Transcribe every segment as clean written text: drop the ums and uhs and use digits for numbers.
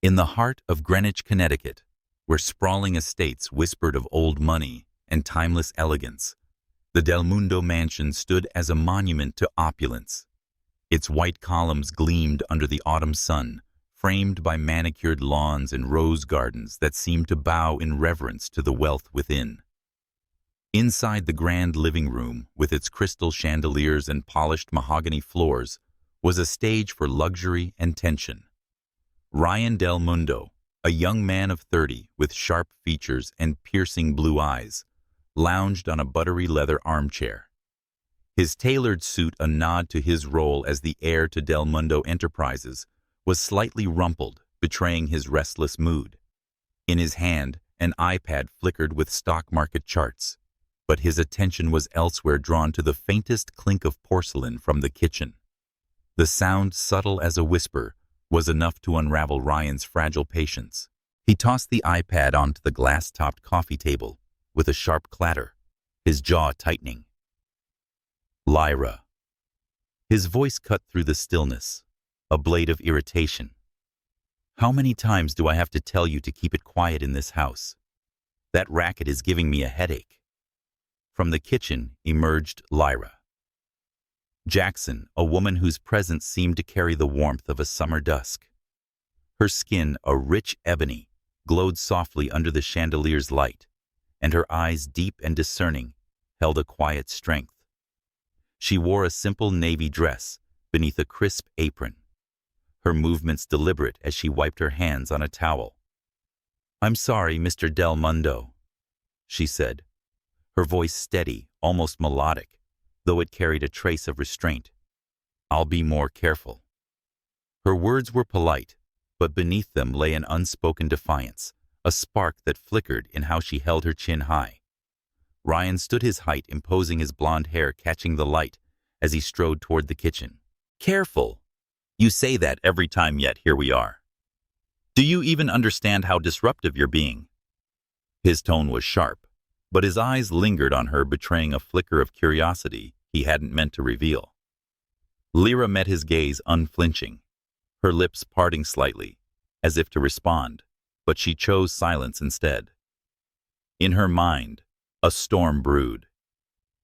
In the heart of Greenwich, Connecticut, where sprawling estates whispered of old money and timeless elegance, the Del Mundo mansion stood as a monument to opulence. Its white columns gleamed under the autumn sun, framed by manicured lawns and rose gardens that seemed to bow in reverence to the wealth within. Inside the grand living room, with its crystal chandeliers and polished mahogany floors, was a stage for luxury and tension. Ryan Del Mundo, a young man of 30 with sharp features and piercing blue eyes, lounged on a buttery leather armchair. His tailored suit, a nod to his role as the heir to Del Mundo Enterprises, was slightly rumpled, betraying his restless mood. In his hand, an iPad flickered with stock market charts, but his attention was elsewhere, drawn to the faintest clink of porcelain from the kitchen. The sound, subtle as a whisper, was enough to unravel Ryan's fragile patience. He tossed the iPad onto the glass-topped coffee table with a sharp clatter, his jaw tightening. Lyra. His voice cut through the stillness, a blade of irritation. How many times do I have to tell you to keep it quiet in this house? That racket is giving me a headache. From the kitchen emerged Lyra Jackson, a woman whose presence seemed to carry the warmth of a summer dusk. Her skin, a rich ebony, glowed softly under the chandelier's light, and her eyes, deep and discerning, held a quiet strength. She wore a simple navy dress beneath a crisp apron, her movements deliberate as she wiped her hands on a towel. "I'm sorry, Mr. Del Mundo," she said, her voice steady, almost melodic, though it carried a trace of restraint. "I'll be more careful." Her words were polite, but beneath them lay an unspoken defiance, a spark that flickered in how she held her chin high. Ryan stood his height, imposing, his blonde hair catching the light as he strode toward the kitchen. "Careful! You say that every time, yet here we are. Do you even understand how disruptive you're being?" His tone was sharp, but his eyes lingered on her, betraying a flicker of curiosity he hadn't meant to reveal. Lyra met his gaze unflinching, her lips parting slightly, as if to respond, but she chose silence instead. In her mind, a storm brewed.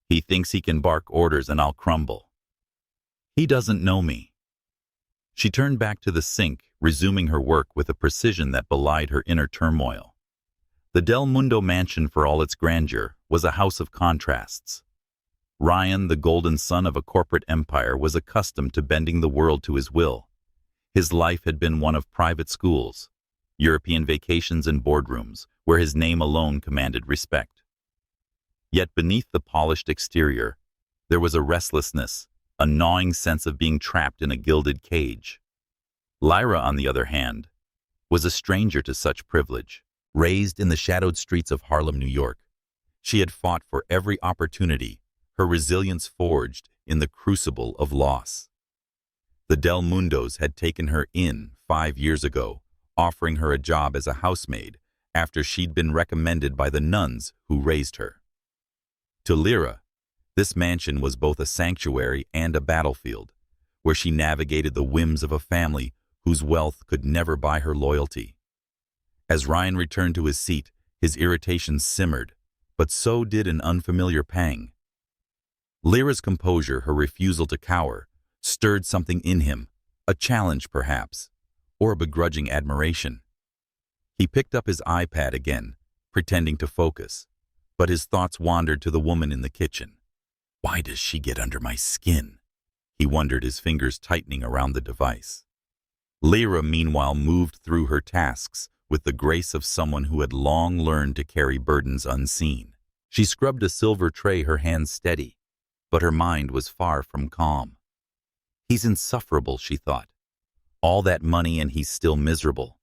He thinks he can bark orders and I'll crumble. He doesn't know me. She turned back to the sink, resuming her work with a precision that belied her inner turmoil. The Del Mundo mansion, for all its grandeur, was a house of contrasts. Ryan, the golden son of a corporate empire, was accustomed to bending the world to his will. His life had been one of private schools, European vacations and boardrooms, where his name alone commanded respect. Yet beneath the polished exterior, there was a restlessness, a gnawing sense of being trapped in a gilded cage. Lyra, on the other hand, was a stranger to such privilege. Raised in the shadowed streets of Harlem, New York, she had fought for every opportunity, her resilience forged in the crucible of loss. The Del Mundos had taken her in 5 years ago, offering her a job as a housemaid after she'd been recommended by the nuns who raised her. To Lyra, this mansion was both a sanctuary and a battlefield, where she navigated the whims of a family whose wealth could never buy her loyalty. As Ryan returned to his seat, his irritation simmered, but so did an unfamiliar pang. Lyra's composure, her refusal to cower, stirred something in him, a challenge perhaps, or a begrudging admiration. He picked up his iPad again, pretending to focus, but his thoughts wandered to the woman in the kitchen. Why does she get under my skin? He wondered, his fingers tightening around the device. Lyra, meanwhile, moved through her tasks with the grace of someone who had long learned to carry burdens unseen. She scrubbed a silver tray, her hands steady, but her mind was far from calm. He's insufferable, she thought. All that money and he's still miserable.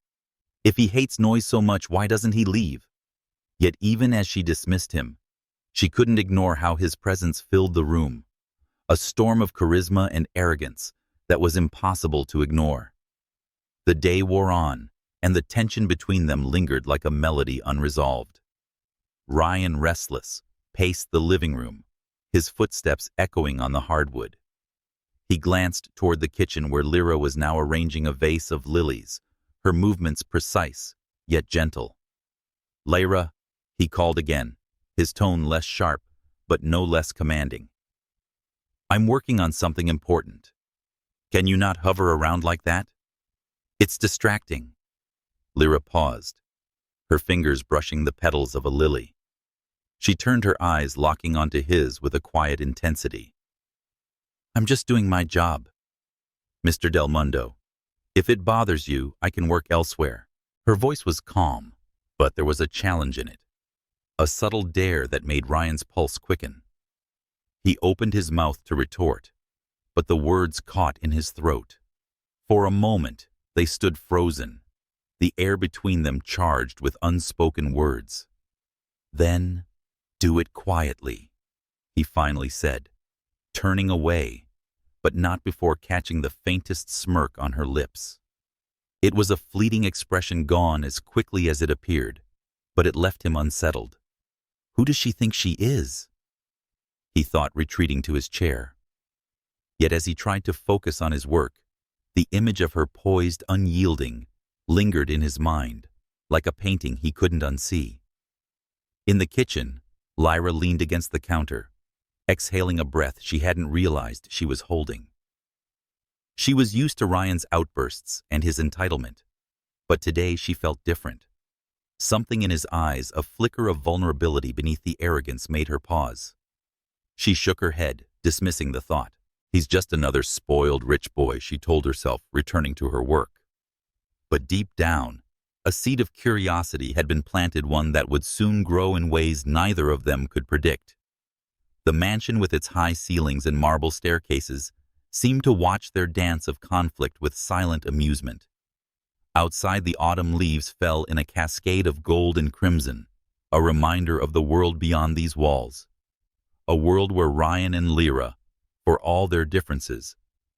If he hates noise so much, why doesn't he leave? Yet even as she dismissed him, she couldn't ignore how his presence filled the room, a storm of charisma and arrogance that was impossible to ignore. The day wore on, and the tension between them lingered like a melody unresolved. Ryan, restless, paced the living room, his footsteps echoing on the hardwood. He glanced toward the kitchen, where Lyra was now arranging a vase of lilies, her movements precise, yet gentle. "Lyra," he called again, his tone less sharp, but no less commanding. "I'm working on something important. Can you not hover around like that? It's distracting." Lyra paused, her fingers brushing the petals of a lily. She turned her eyes, locking onto his with a quiet intensity. "I'm just doing my job, Mr. Del Mundo. If it bothers you, I can work elsewhere." Her voice was calm, but there was a challenge in it, a subtle dare that made Ryan's pulse quicken. He opened his mouth to retort, but the words caught in his throat. For a moment, they stood frozen, the air between them charged with unspoken words. "Then, do it quietly," he finally said, turning away, but not before catching the faintest smirk on her lips. It was a fleeting expression, gone as quickly as it appeared, but it left him unsettled. Who does she think she is? He thought, retreating to his chair. Yet as he tried to focus on his work, the image of her poised, unyielding, lingered in his mind, like a painting he couldn't unsee. In the kitchen, Lyra leaned against the counter, exhaling a breath she hadn't realized she was holding. She was used to Ryan's outbursts and his entitlement, but today she felt different. Something in his eyes, a flicker of vulnerability beneath the arrogance, made her pause. She shook her head, dismissing the thought. He's just another spoiled rich boy, she told herself, returning to her work. But deep down, a seed of curiosity had been planted, one that would soon grow in ways neither of them could predict. The mansion, with its high ceilings and marble staircases, seemed to watch their dance of conflict with silent amusement. Outside, the autumn leaves fell in a cascade of gold and crimson, a reminder of the world beyond these walls. A world where Ryan and Lyra, for all their differences,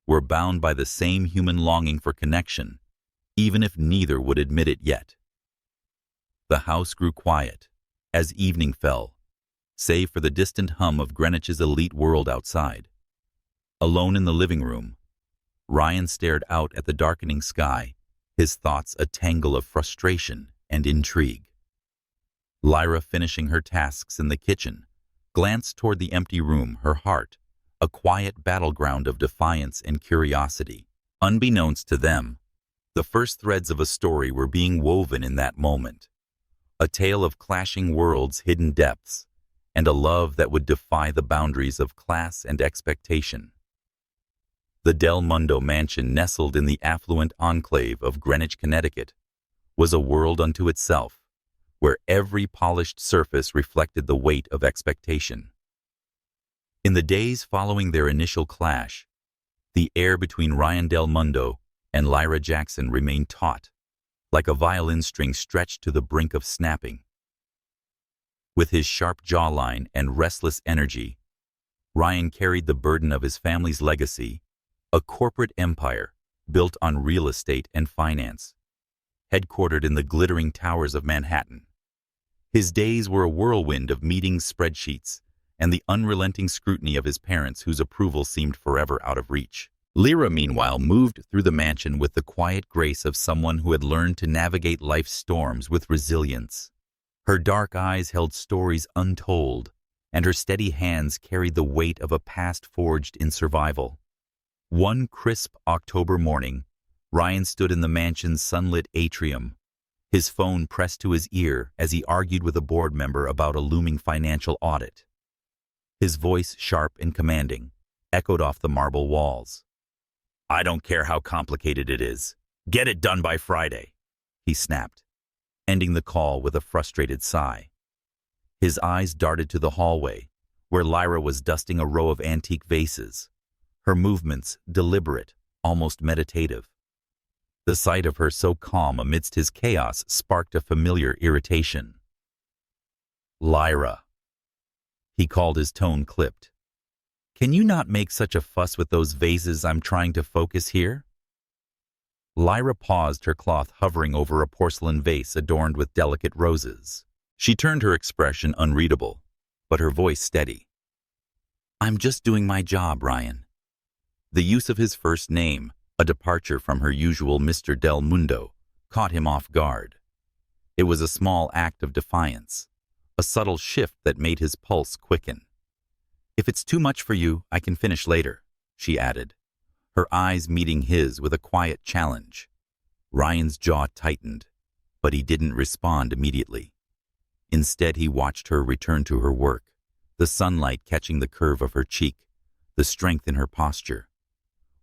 were bound by the same human longing for connection, even if neither would admit it yet. The house grew quiet as evening fell, save for the distant hum of Greenwich's elite world outside. Alone in the living room, Ryan stared out at the darkening sky, his thoughts a tangle of frustration and intrigue. Lyra, finishing her tasks in the kitchen, glanced toward the empty room, her heart a quiet battleground of defiance and curiosity. Unbeknownst to them, the first threads of a story were being woven in that moment. A tale of clashing worlds, hidden depths, and a love that would defy the boundaries of class and expectation. The Del Mundo mansion, nestled in the affluent enclave of Greenwich, Connecticut, was a world unto itself, where every polished surface reflected the weight of expectation. In the days following their initial clash, the air between Ryan Del Mundo and Lyra Jackson remained taut, like a violin string stretched to the brink of snapping. With his sharp jawline and restless energy, Ryan carried the burden of his family's legacy, a corporate empire built on real estate and finance, headquartered in the glittering towers of Manhattan. His days were a whirlwind of meetings, spreadsheets, and the unrelenting scrutiny of his parents, whose approval seemed forever out of reach. Lyra, meanwhile, moved through the mansion with the quiet grace of someone who had learned to navigate life's storms with resilience. Her dark eyes held stories untold, and her steady hands carried the weight of a past forged in survival. One crisp October morning, Ryan stood in the mansion's sunlit atrium, his phone pressed to his ear as he argued with a board member about a looming financial audit. His voice, sharp and commanding, echoed off the marble walls. "I don't care how complicated it is. Get it done by Friday," he snapped, ending the call with a frustrated sigh. His eyes darted to the hallway, where Lyra was dusting a row of antique vases, her movements deliberate, almost meditative. The sight of her so calm amidst his chaos sparked a familiar irritation. "Lyra," he called, his tone clipped. "Can you not make such a fuss with those vases? I'm trying to focus here." Lyra paused, her cloth hovering over a porcelain vase adorned with delicate roses. She turned, her expression unreadable, but her voice steady. "I'm just doing my job, Ryan." The use of his first name, a departure from her usual Mr. Del Mundo, caught him off guard. It was a small act of defiance, a subtle shift that made his pulse quicken. "If it's too much for you, I can finish later," she added, her eyes meeting his with a quiet challenge. Ryan's jaw tightened, but he didn't respond immediately. Instead, he watched her return to her work, the sunlight catching the curve of her cheek, the strength in her posture.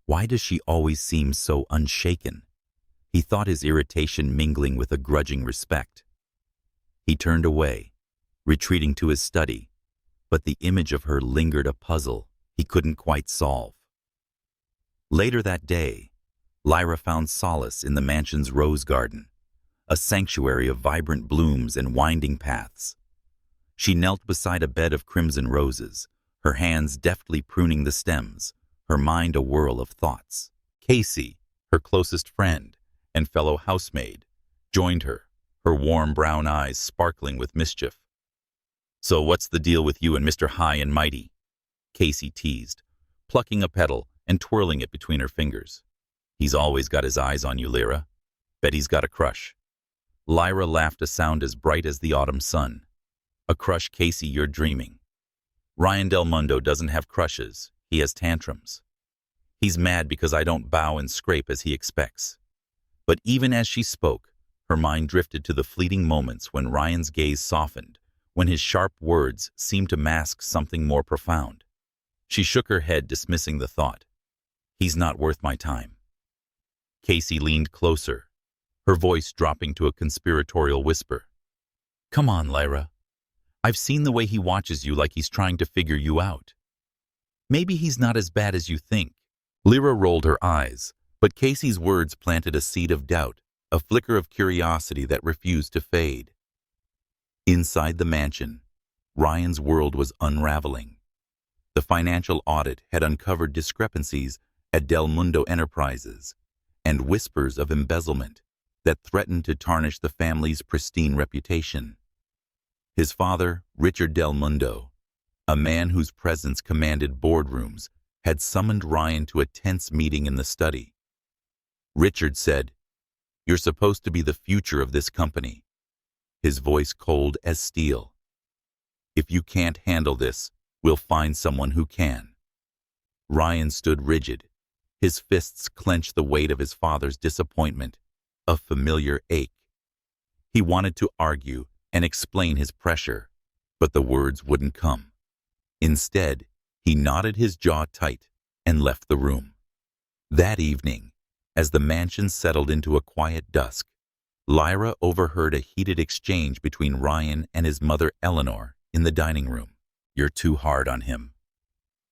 Why does she always seem so unshaken? He thought, his irritation mingling with a grudging respect. He turned away, retreating to his study, but the image of her lingered, a puzzle he couldn't quite solve. Later that day, Lyra found solace in the mansion's rose garden, a sanctuary of vibrant blooms and winding paths. She knelt beside a bed of crimson roses, her hands deftly pruning the stems, her mind a whirl of thoughts. Casey, her closest friend and fellow housemaid, joined her, her warm brown eyes sparkling with mischief. "So what's the deal with you and Mr. High and Mighty?" Casey teased, plucking a petal and twirling it between her fingers. "He's always got his eyes on you, Lyra. Bet he's got a crush." Lyra laughed, a sound as bright as the autumn sun. "A crush, Casey, you're dreaming. Ryan Del Mundo doesn't have crushes, he has tantrums. He's mad because I don't bow and scrape as he expects." But even as she spoke, her mind drifted to the fleeting moments when Ryan's gaze softened, when his sharp words seemed to mask something more profound. She shook her head, dismissing the thought. "He's not worth my time." Casey leaned closer, her voice dropping to a conspiratorial whisper. "Come on, Lyra. I've seen the way he watches you, like he's trying to figure you out. Maybe he's not as bad as you think." Lyra rolled her eyes, but Casey's words planted a seed of doubt, a flicker of curiosity that refused to fade. Inside the mansion, Ryan's world was unraveling. The financial audit had uncovered discrepancies at Del Mundo Enterprises and whispers of embezzlement that threatened to tarnish the family's pristine reputation. His father, Richard Del Mundo, a man whose presence commanded boardrooms, had summoned Ryan to a tense meeting in the study. Richard said, "You're supposed to be the future of this company," his voice cold as steel. "If you can't handle this, we'll find someone who can." Ryan stood rigid, his fists clenched the weight of his father's disappointment, a familiar ache. He wanted to argue and explain his pressure, but the words wouldn't come. Instead, he knotted his jaw tight and left the room. That evening, as the mansion settled into a quiet dusk, Lyra overheard a heated exchange between Ryan and his mother Eleanor in the dining room. "You're too hard on him,"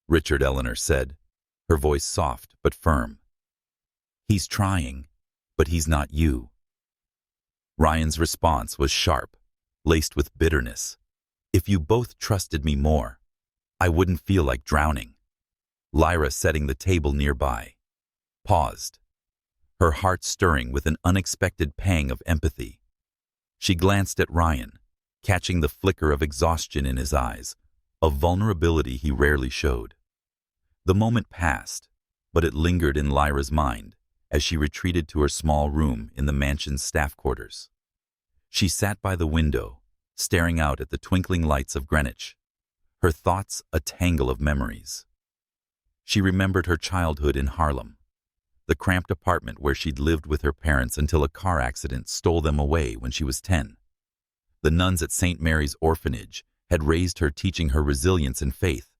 Richard Eleanor said, her voice soft but firm. "He's trying, but he's not you." Ryan's response was sharp, laced with bitterness. "If you both trusted me more, I wouldn't feel like drowning." Lyra, setting the table nearby, paused, her heart stirring with an unexpected pang of empathy. She glanced at Ryan, catching the flicker of exhaustion in his eyes, a vulnerability he rarely showed. The moment passed, but it lingered in Lyra's mind as she retreated to her small room in the mansion's staff quarters. She sat by the window, staring out at the twinkling lights of Greenwich, her thoughts a tangle of memories. She remembered her childhood in Harlem, the cramped apartment where she'd lived with her parents until a car accident stole them away when she was 10. The nuns at St. Mary's Orphanage had raised her, teaching her resilience and faith,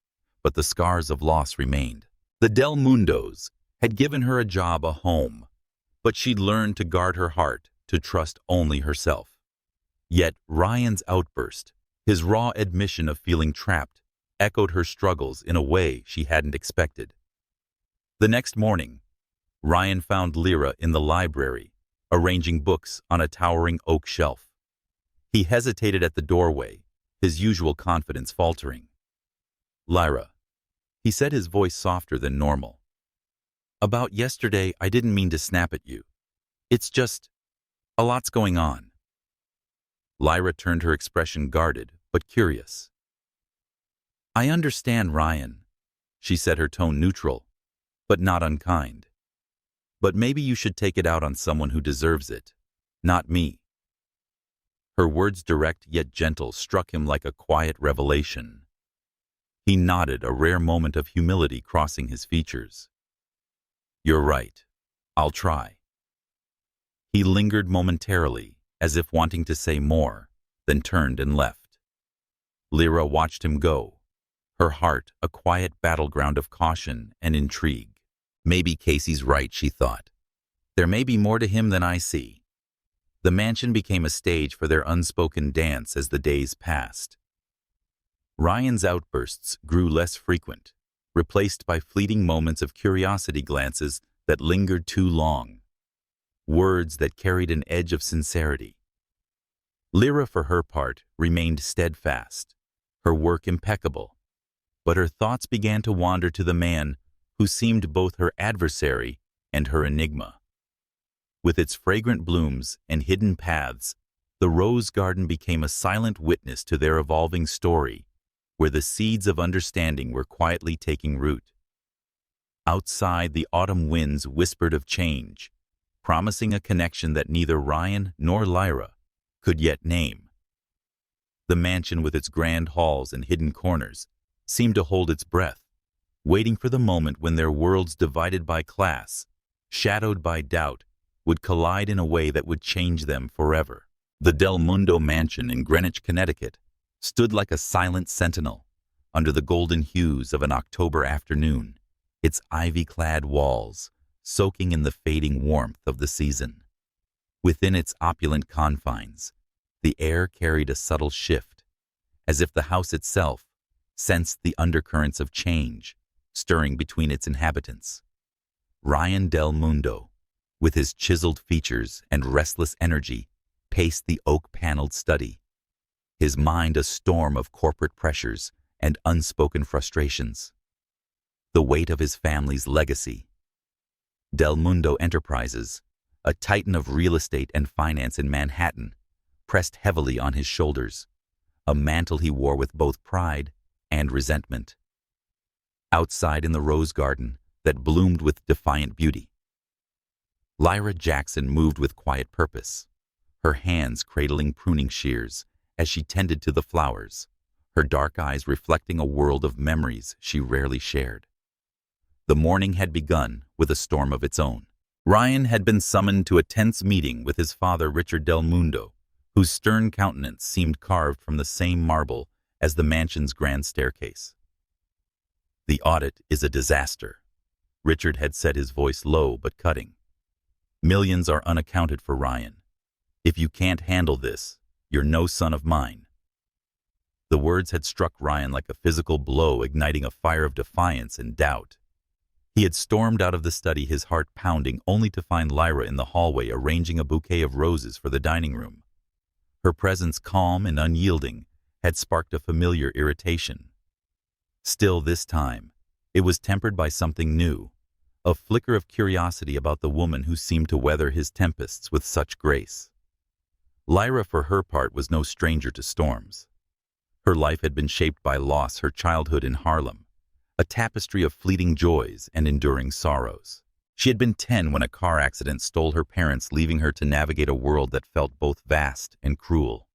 but the scars of loss remained. The Del Mundos had given her a job, a home, but she'd learned to guard her heart, to trust only herself. Yet Ryan's outburst, his raw admission of feeling trapped, echoed her struggles in a way she hadn't expected. The next morning, Ryan found Lyra in the library, arranging books on a towering oak shelf. He hesitated at the doorway, his usual confidence faltering. "Lyra," he said, his voice softer than normal. "About yesterday, I didn't mean to snap at you. It's just, a lot's going on." Lyra turned, her expression guarded but curious. "I understand, Ryan," she said, her tone neutral, but not unkind. "But maybe you should take it out on someone who deserves it." Not me." Her words, direct yet gentle, struck him like a quiet revelation. He nodded, a rare moment of humility crossing his features. "You're right. I'll try." He lingered momentarily, as if wanting to say more, then turned and left. Lyra watched him go, her heart a quiet battleground of caution and intrigue. Maybe Casey's right, she thought. There may be more to him than I see. The mansion became a stage for their unspoken dance as the days passed. Ryan's outbursts grew less frequent, replaced by fleeting moments of curiosity, glances that lingered too long, words that carried an edge of sincerity. Lyra, for her part, remained steadfast, her work impeccable, but her thoughts began to wander to the man who seemed both her adversary and her enigma. With its fragrant blooms and hidden paths, the rose garden became a silent witness to their evolving story, where the seeds of understanding were quietly taking root. Outside, the autumn winds whispered of change, promising a connection that neither Ryan nor Lyra could yet name. The mansion, with its grand halls and hidden corners, seemed to hold its breath, waiting for the moment when their worlds, divided by class, shadowed by doubt, would collide in a way that would change them forever. The Del Mundo mansion in Greenwich, Connecticut, stood like a silent sentinel under the golden hues of an October afternoon, its ivy-clad walls soaking in the fading warmth of the season. Within its opulent confines, the air carried a subtle shift, as if the house itself sensed the undercurrents of change stirring between its inhabitants. Ryan Del Mundo, with his chiseled features and restless energy, paced the oak-paneled study, his mind a storm of corporate pressures and unspoken frustrations. The weight of his family's legacy. Del Mundo Enterprises, a titan of real estate and finance in Manhattan, pressed heavily on his shoulders, a mantle he wore with both pride and resentment. Outside, in the rose garden that bloomed with defiant beauty, Lyra Jackson moved with quiet purpose, her hands cradling pruning shears as she tended to the flowers, her dark eyes reflecting a world of memories she rarely shared. The morning had begun with a storm of its own. Ryan had been summoned to a tense meeting with his father, Richard Del Mundo, whose stern countenance seemed carved from the same marble as the mansion's grand staircase. "The audit is a disaster," Richard had said, his voice low but cutting. "Millions are unaccounted for, Ryan. If you can't handle this, you're no son of mine." The words had struck Ryan like a physical blow, igniting a fire of defiance and doubt. He had stormed out of the study, his heart pounding, only to find Lyra in the hallway arranging a bouquet of roses for the dining room. Her presence, calm and unyielding, had sparked a familiar irritation. Still, this time, it was tempered by something new, a flicker of curiosity about the woman who seemed to weather his tempests with such grace. Lyra, for her part, was no stranger to storms. Her life had been shaped by loss, her childhood in Harlem, a tapestry of fleeting joys and enduring sorrows. She had been 10 when a car accident stole her parents, leaving her to navigate a world that felt both vast and cruel.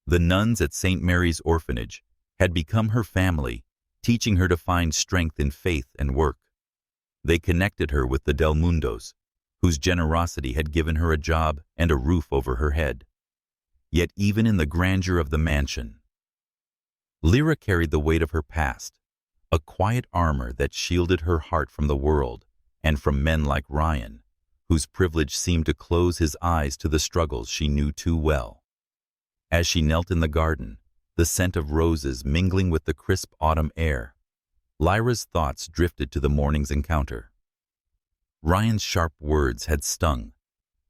The nuns at St. Mary's Orphanage had become her family, teaching her to find strength in faith and work. They connected her with the Del Mundos, whose generosity had given her a job and a roof over her head. Yet even in the grandeur of the mansion, Lyra carried the weight of her past, a quiet armor that shielded her heart from the world and from men like Ryan, whose privilege seemed to close his eyes to the struggles she knew too well. As she knelt in the garden, the scent of roses mingling with the crisp autumn air, Lyra's thoughts drifted to the morning's encounter. Ryan's sharp words had stung,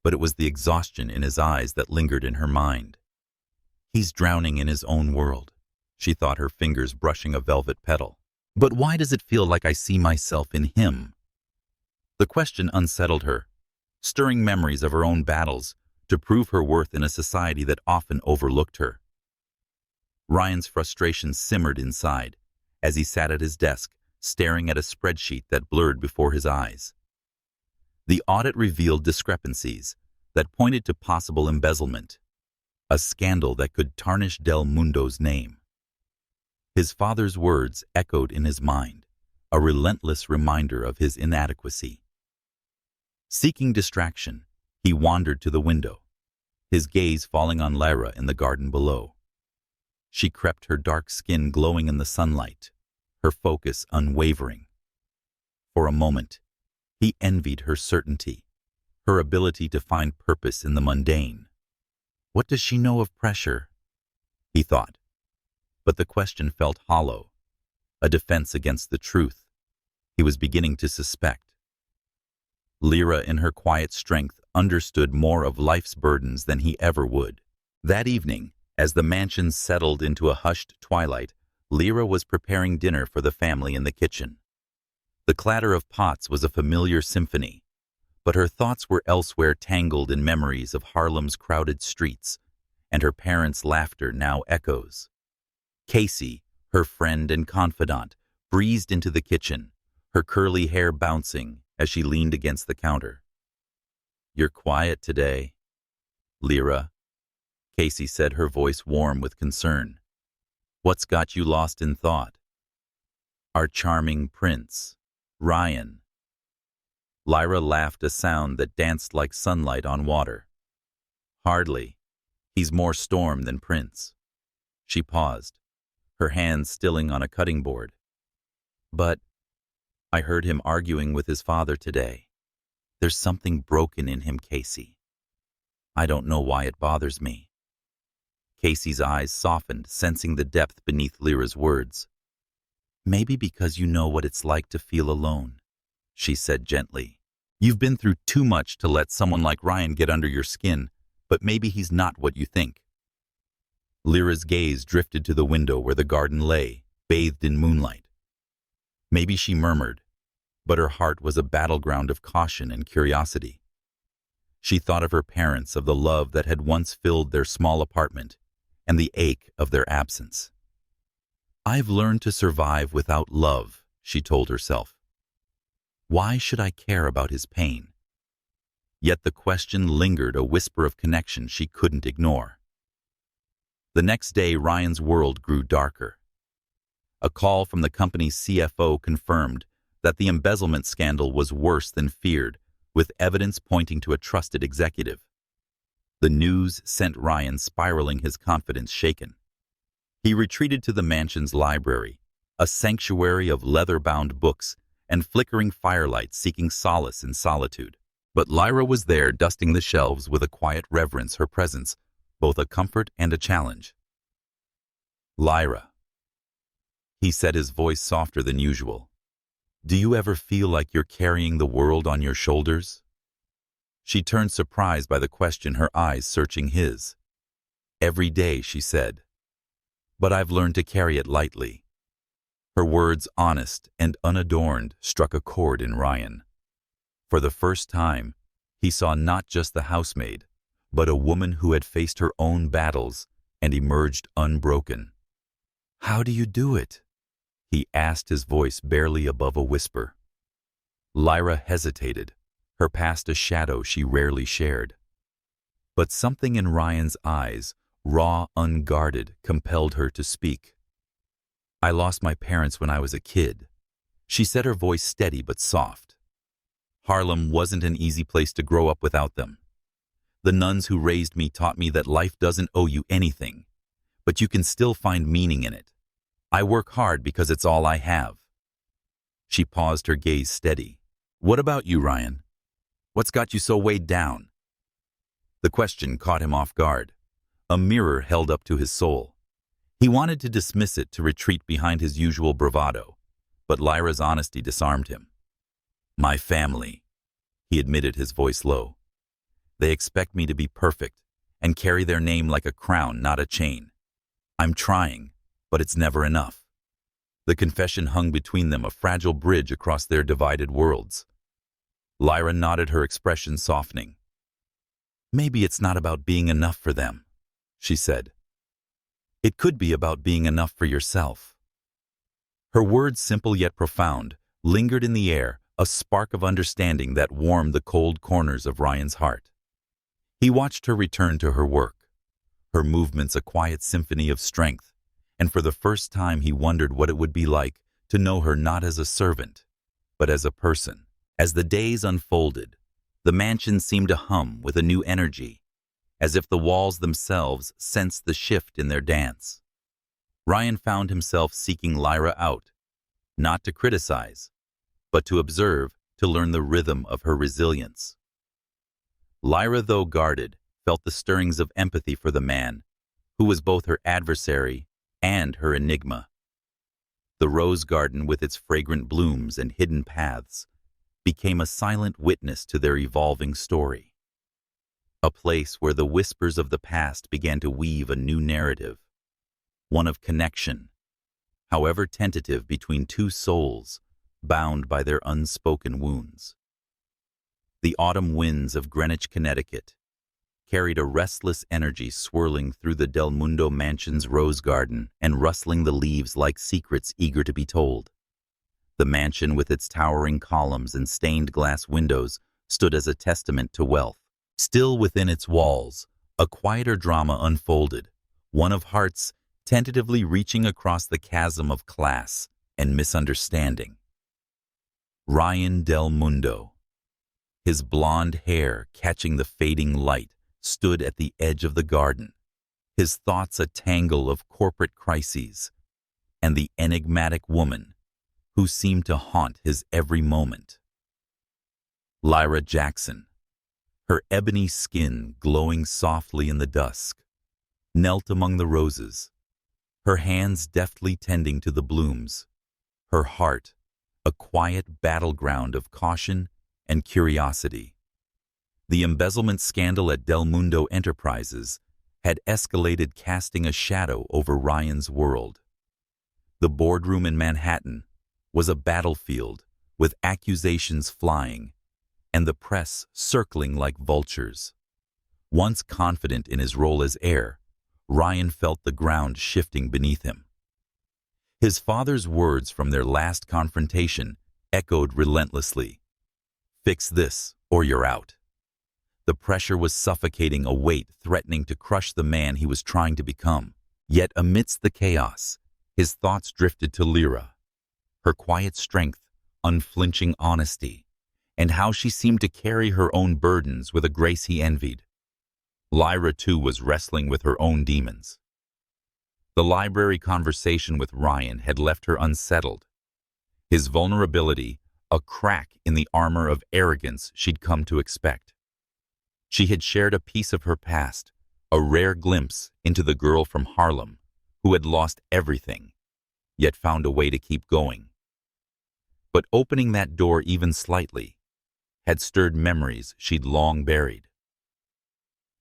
but it was the exhaustion in his eyes that lingered in her mind. He's drowning in his own world, she thought, her fingers brushing a velvet petal. But why does it feel like I see myself in him? The question unsettled her, stirring memories of her own battles to prove her worth in a society that often overlooked her. Ryan's frustration simmered inside as he sat at his desk, staring at a spreadsheet that blurred before his eyes. The audit revealed discrepancies, that pointed to possible embezzlement, a scandal that could tarnish Del Mundo's name. His father's words echoed in his mind, a relentless reminder of his inadequacy. Seeking distraction, he wandered to the window, his gaze falling on Lyra in the garden below. She crept, her dark skin glowing in the sunlight, her focus unwavering. For a moment, he envied her certainty, her ability to find purpose in the mundane. What does she know of pressure? He thought. But the question felt hollow, a defense against the truth he was beginning to suspect. Lyra, in her quiet strength, understood more of life's burdens than he ever would. That evening, as the mansion settled into a hushed twilight, Lyra was preparing dinner for the family in the kitchen. The clatter of pots was a familiar symphony, but her thoughts were elsewhere, tangled in memories of Harlem's crowded streets, and her parents' laughter now echoes. Casey, her friend and confidant, breezed into the kitchen, her curly hair bouncing as she leaned against the counter. "You're quiet today, Lyra," Casey said, her voice warm with concern. "What's got you lost in thought?" "Our charming prince, Ryan." Lyra laughed, a sound that danced like sunlight on water. "Hardly. He's more storm than prince." She paused, her hands stilling on a cutting board. "But I heard him arguing with his father today. There's something broken in him, Casey. I don't know why it bothers me." Casey's eyes softened, sensing the depth beneath Lyra's words. "Maybe because you know what it's like to feel alone," she said gently. "You've been through too much to let someone like Ryan get under your skin, but maybe he's not what you think." Lyra's gaze drifted to the window where the garden lay, bathed in moonlight. Maybe, she murmured, but her heart was a battleground of caution and curiosity. She thought of her parents, of the love that had once filled their small apartment, and the ache of their absence. "I've learned to survive without love," she told herself. "Why should I care about his pain?" Yet the question lingered, a whisper of connection she couldn't ignore. The next day, Ryan's world grew darker. A call from the company's CFO confirmed that the embezzlement scandal was worse than feared, with evidence pointing to a trusted executive. The news sent Ryan spiraling, his confidence shaken. He retreated to the mansion's library, a sanctuary of leather-bound books and flickering firelight, seeking solace in solitude. But Lyra was there, dusting the shelves with a quiet reverence, her presence both a comfort and a challenge. "Lyra," he said, his voice softer than usual, "do you ever feel like you're carrying the world on your shoulders?" She turned, surprised by the question, her eyes searching his. "Every day," she said, "but I've learned to carry it lightly." Her words, honest and unadorned, struck a chord in Ryan. For the first time, he saw not just the housemaid, but a woman who had faced her own battles and emerged unbroken. "How do you do it?" he asked, his voice barely above a whisper. Lyra hesitated, her past a shadow she rarely shared. But something in Ryan's eyes, raw, unguarded, compelled her to speak. "I lost my parents when I was a kid," she said, her voice steady but soft. "Harlem wasn't an easy place to grow up without them. The nuns who raised me taught me that life doesn't owe you anything, but you can still find meaning in it. I work hard because it's all I have." She paused, her gaze steady. "What about you, Ryan? What's got you so weighed down?" The question caught him off guard, a mirror held up to his soul. He wanted to dismiss it, to retreat behind his usual bravado, but Lyra's honesty disarmed him. "My family," he admitted, his voice low. "They expect me to be perfect and carry their name like a crown, not a chain. I'm trying, but it's never enough." The confession hung between them, a fragile bridge across their divided worlds. Lyra nodded, her expression softening. "Maybe it's not about being enough for them," she said. "It could be about being enough for yourself." Her words, simple yet profound, lingered in the air, a spark of understanding that warmed the cold corners of Ryan's heart. He watched her return to her work, her movements a quiet symphony of strength, and for the first time he wondered what it would be like to know her not as a servant, but as a person. As the days unfolded, the mansion seemed to hum with a new energy, as if the walls themselves sensed the shift in their dance. Ryan found himself seeking Lyra out, not to criticize, but to observe, to learn the rhythm of her resilience. Lyra, though guarded, felt the stirrings of empathy for the man, who was both her adversary and her enigma. The rose garden, with its fragrant blooms and hidden paths, became a silent witness to their evolving story. A place where the whispers of the past began to weave a new narrative, one of connection, however tentative, between two souls bound by their unspoken wounds. The autumn winds of Greenwich, Connecticut, carried a restless energy swirling through the Del Mundo mansion's rose garden and rustling the leaves like secrets eager to be told. The mansion, with its towering columns and stained glass windows, stood as a testament to wealth. Still within its walls, a quieter drama unfolded, one of hearts tentatively reaching across the chasm of class and misunderstanding. Ryan Del Mundo, his blonde hair catching the fading light, stood at the edge of the garden, his thoughts a tangle of corporate crises, and the enigmatic woman who seemed to haunt his every moment. Lyra Jackson, her ebony skin glowing softly in the dusk, knelt among the roses, her hands deftly tending to the blooms, her heart a quiet battleground of caution and curiosity. The embezzlement scandal at Del Mundo Enterprises had escalated, casting a shadow over Ryan's world. The boardroom in Manhattan was a battlefield, with accusations flying and the press circling like vultures. Once confident in his role as heir, Ryan felt the ground shifting beneath him. His father's words from their last confrontation echoed relentlessly. "Fix this, or you're out." The pressure was suffocating, a weight threatening to crush the man he was trying to become. Yet amidst the chaos, his thoughts drifted to Lyra, her quiet strength, unflinching honesty, and how she seemed to carry her own burdens with a grace he envied. Lyra, too, was wrestling with her own demons. The library conversation with Ryan had left her unsettled, his vulnerability a crack in the armor of arrogance she'd come to expect. She had shared a piece of her past, a rare glimpse into the girl from Harlem who had lost everything, yet found a way to keep going. But opening that door even slightly had stirred memories she'd long buried.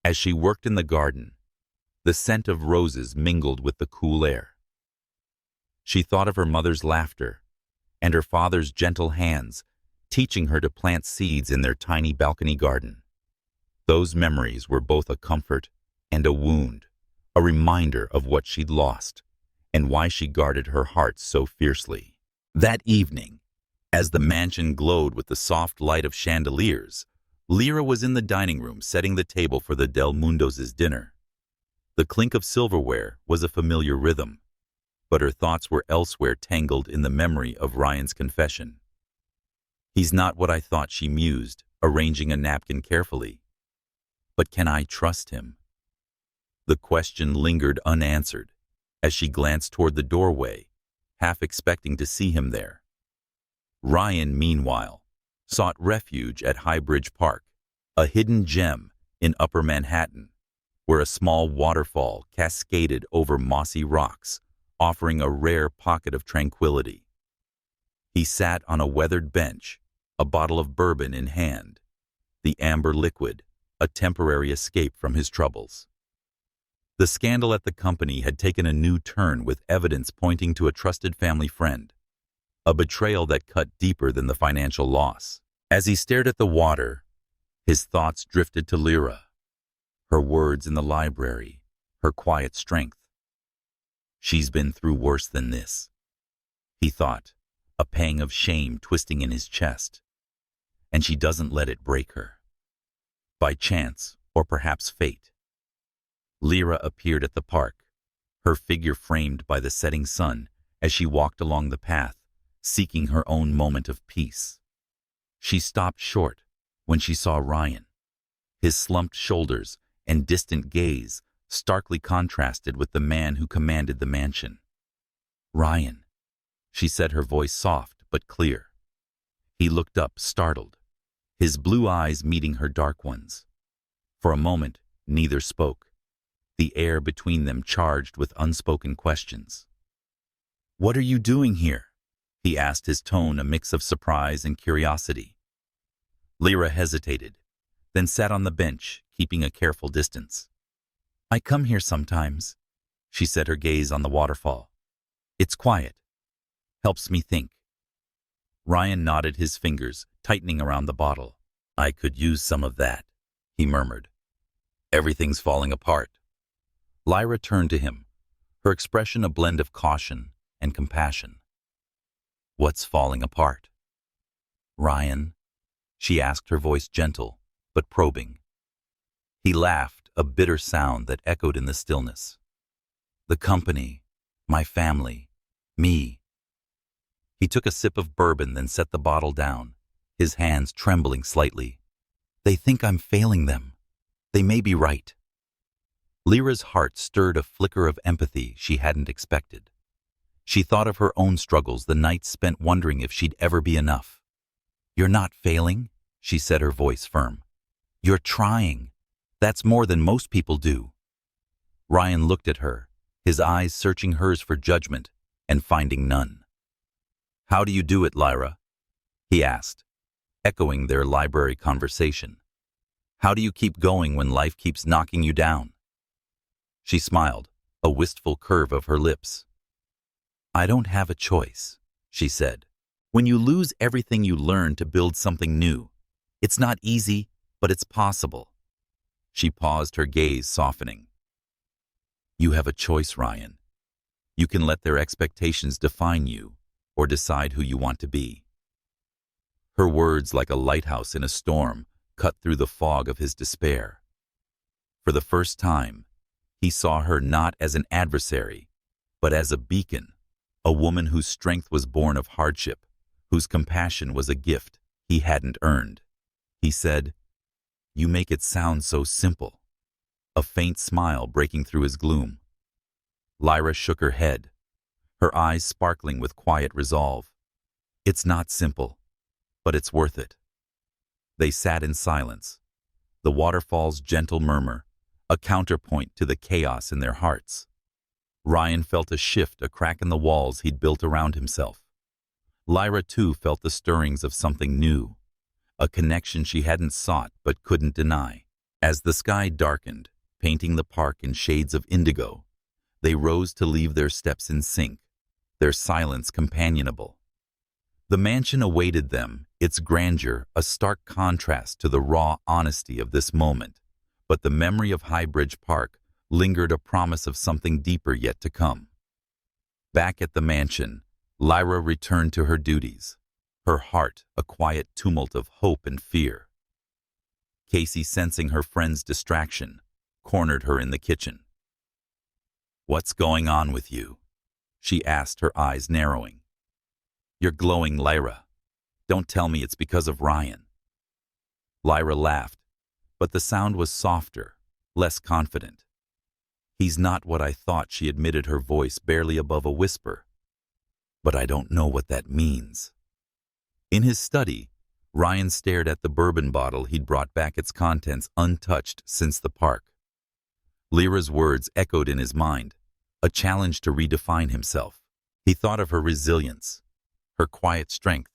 As she worked in the garden, the scent of roses mingled with the cool air. She thought of her mother's laughter and her father's gentle hands teaching her to plant seeds in their tiny balcony garden. Those memories were both a comfort and a wound, a reminder of what she'd lost and why she guarded her heart so fiercely. That evening, as the mansion glowed with the soft light of chandeliers, Lyra was in the dining room setting the table for the Del Mundos' dinner. The clink of silverware was a familiar rhythm, but her thoughts were elsewhere, tangled in the memory of Ryan's confession. "He's not what I thought," she mused, arranging a napkin carefully. "But can I trust him?" The question lingered unanswered as she glanced toward the doorway, half expecting to see him there. Ryan, meanwhile, sought refuge at Highbridge Park, a hidden gem in Upper Manhattan, where a small waterfall cascaded over mossy rocks, offering a rare pocket of tranquility. He sat on a weathered bench, a bottle of bourbon in hand, the amber liquid a temporary escape from his troubles. The scandal at the company had taken a new turn, with evidence pointing to a trusted family friend, a betrayal that cut deeper than the financial loss. As he stared at the water, his thoughts drifted to Lyra, her words in the library, her quiet strength. "She's been through worse than this," he thought, a pang of shame twisting in his chest. "And she doesn't let it break her." By chance, or perhaps fate. Lyra appeared at the park, her figure framed by the setting sun as she walked along the path, seeking her own moment of peace. She stopped short when she saw Ryan. His slumped shoulders and distant gaze starkly contrasted with the man who commanded the mansion. "Ryan," she said, her voice soft but clear. He looked up, startled, his blue eyes meeting her dark ones. For a moment, neither spoke, the air between them charged with unspoken questions. "What are you doing here?" he asked, his tone a mix of surprise and curiosity. Lyra hesitated, then sat on the bench, keeping a careful distance. "I come here sometimes," she said, her gaze on the waterfall. "It's quiet. Helps me think." Ryan nodded, his fingers tightening around the bottle. "I could use some of that," he murmured. "Everything's falling apart." Lyra turned to him, her expression a blend of caution and compassion. "What's falling apart?" "Ryan," she asked, her voice gentle but probing. He laughed, a bitter sound that echoed in the stillness. "The company, my family, me." He took a sip of bourbon, then set the bottle down, his hands trembling slightly. "They think I'm failing them. They may be right." Lyra's heart stirred a flicker of empathy she hadn't expected. She thought of her own struggles, the nights spent wondering if she'd ever be enough. "You're not failing," she said, her voice firm. "You're trying. That's more than most people do." Ryan looked at her, his eyes searching hers for judgment and finding none. "How do you do it, Lyra?" he asked, echoing their library conversation. "How do you keep going when life keeps knocking you down?" She smiled, a wistful curve of her lips. "I don't have a choice," she said. "When you lose everything you learn to build something new, it's not easy, but it's possible." She paused, her gaze softening. "You have a choice, Ryan. You can let their expectations define you or decide who you want to be." Her words, like a lighthouse in a storm, cut through the fog of his despair. For the first time, he saw her not as an adversary, but as a beacon, a woman whose strength was born of hardship, whose compassion was a gift he hadn't earned. He said, "You make it sound so simple," a faint smile breaking through his gloom. Lyra shook her head, her eyes sparkling with quiet resolve. "It's not simple, but it's worth it." They sat in silence, the waterfall's gentle murmur, a counterpoint to the chaos in their hearts. Ryan felt a shift, a crack in the walls he'd built around himself. Lyra, too, felt the stirrings of something new, a connection she hadn't sought but couldn't deny. As the sky darkened, painting the park in shades of indigo, they rose to leave their steps in sync, their silence companionable. The mansion awaited them, its grandeur a stark contrast to the raw honesty of this moment, but the memory of Highbridge Park lingered, a promise of something deeper yet to come. Back at the mansion, Lyra returned to her duties, her heart a quiet tumult of hope and fear. Casey, sensing her friend's distraction, cornered her in the kitchen. "What's going on with you?" she asked, her eyes narrowing. "You're glowing, Lyra. Don't tell me it's because of Ryan." Lyra laughed, but the sound was softer, less confident. "He's not what I thought," she admitted, her voice barely above a whisper. "But I don't know what that means." In his study, Ryan stared at the bourbon bottle he'd brought back, its contents untouched since the park. Lyra's words echoed in his mind, a challenge to redefine himself. He thought of her resilience, her quiet strength,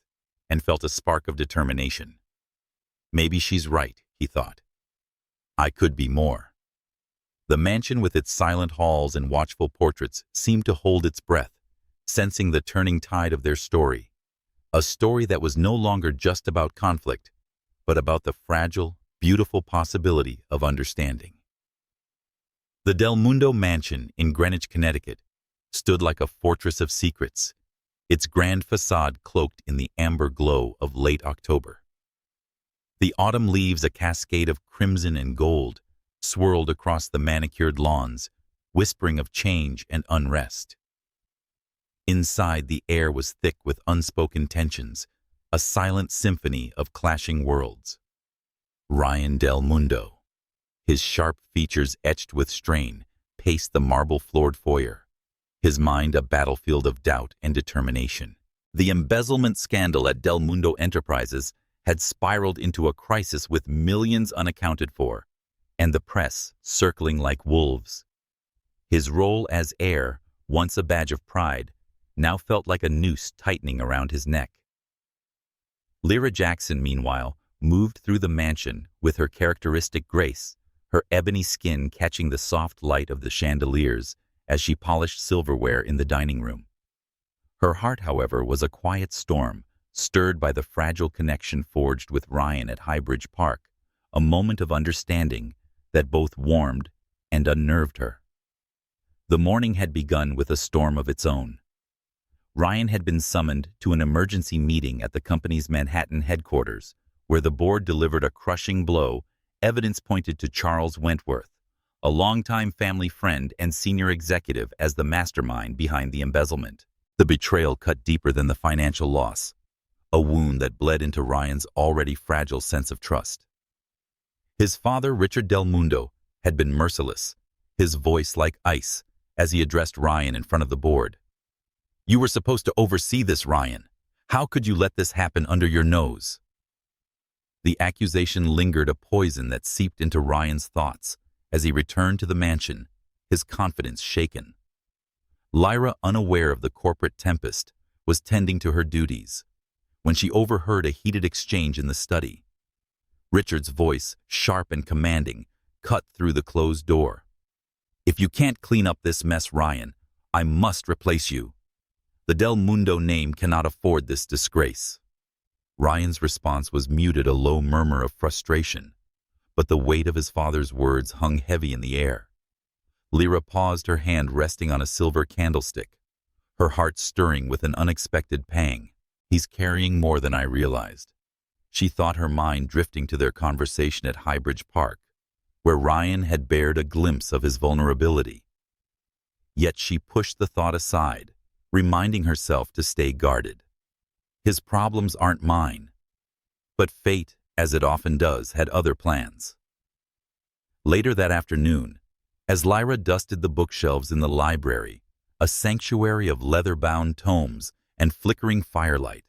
and felt a spark of determination. Maybe she's right, he thought. I could be more. The mansion with its silent halls and watchful portraits seemed to hold its breath, sensing the turning tide of their story. A story that was no longer just about conflict, but about the fragile, beautiful possibility of understanding. The Del Mundo mansion in Greenwich, Connecticut, stood like a fortress of secrets, its grand facade cloaked in the amber glow of late October. The autumn leaves, a cascade of crimson and gold, swirled across the manicured lawns, whispering of change and unrest. Inside, the air was thick with unspoken tensions, a silent symphony of clashing worlds. Ryan Del Mundo, his sharp features etched with strain, paced the marble-floored foyer, his mind a battlefield of doubt and determination. The embezzlement scandal at Del Mundo Enterprises had spiraled into a crisis with millions unaccounted for, and the press circling like wolves. His role as heir, once a badge of pride, now felt like a noose tightening around his neck. Lyra Jackson, meanwhile, moved through the mansion with her characteristic grace, her ebony skin catching the soft light of the chandeliers as she polished silverware in the dining room. Her heart, however, was a quiet storm, stirred by the fragile connection forged with Ryan at Highbridge Park, a moment of understanding that both warmed and unnerved her. The morning had begun with a storm of its own. Ryan had been summoned to an emergency meeting at the company's Manhattan headquarters, where the board delivered a crushing blow. Evidence pointed to Charles Wentworth, a longtime family friend and senior executive, as the mastermind behind the embezzlement. The betrayal cut deeper than the financial loss, a wound that bled into Ryan's already fragile sense of trust. His father, Richard Del Mundo, had been merciless, his voice like ice, as he addressed Ryan in front of the board. "You were supposed to oversee this, Ryan. How could you let this happen under your nose?" The accusation lingered, a poison that seeped into Ryan's thoughts as he returned to the mansion, his confidence shaken. Lyra, unaware of the corporate tempest, was tending to her duties when she overheard a heated exchange in the study. Richard's voice, sharp and commanding, cut through the closed door. "If you can't clean up this mess, Ryan, I must replace you. The Del Mundo name cannot afford this disgrace." Ryan's response was muted, a low murmur of frustration, but the weight of his father's words hung heavy in the air. Lyra paused, her hand resting on a silver candlestick, her heart stirring with an unexpected pang. "He's carrying more than I realized." She thought, her mind drifting to their conversation at Highbridge Park, where Ryan had bared a glimpse of his vulnerability. Yet she pushed the thought aside, reminding herself to stay guarded. His problems aren't mine. But fate, as it often does, had other plans. Later that afternoon, as Lyra dusted the bookshelves in the library, a sanctuary of leather-bound tomes and flickering firelight,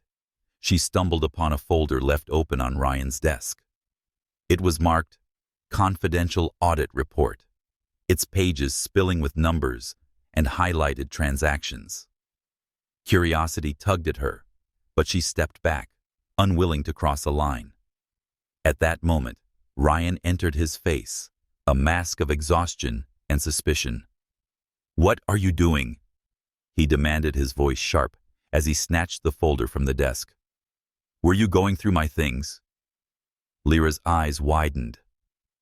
she stumbled upon a folder left open on Ryan's desk. It was marked Confidential Audit Report, its pages spilling with numbers and highlighted transactions. Curiosity tugged at her, but she stepped back, unwilling to cross a line. At that moment, Ryan entered, his face a mask of exhaustion and suspicion. "What are you doing?" he demanded, his voice sharp, as he snatched the folder from the desk. "Were you going through my things?" Lyra's eyes widened,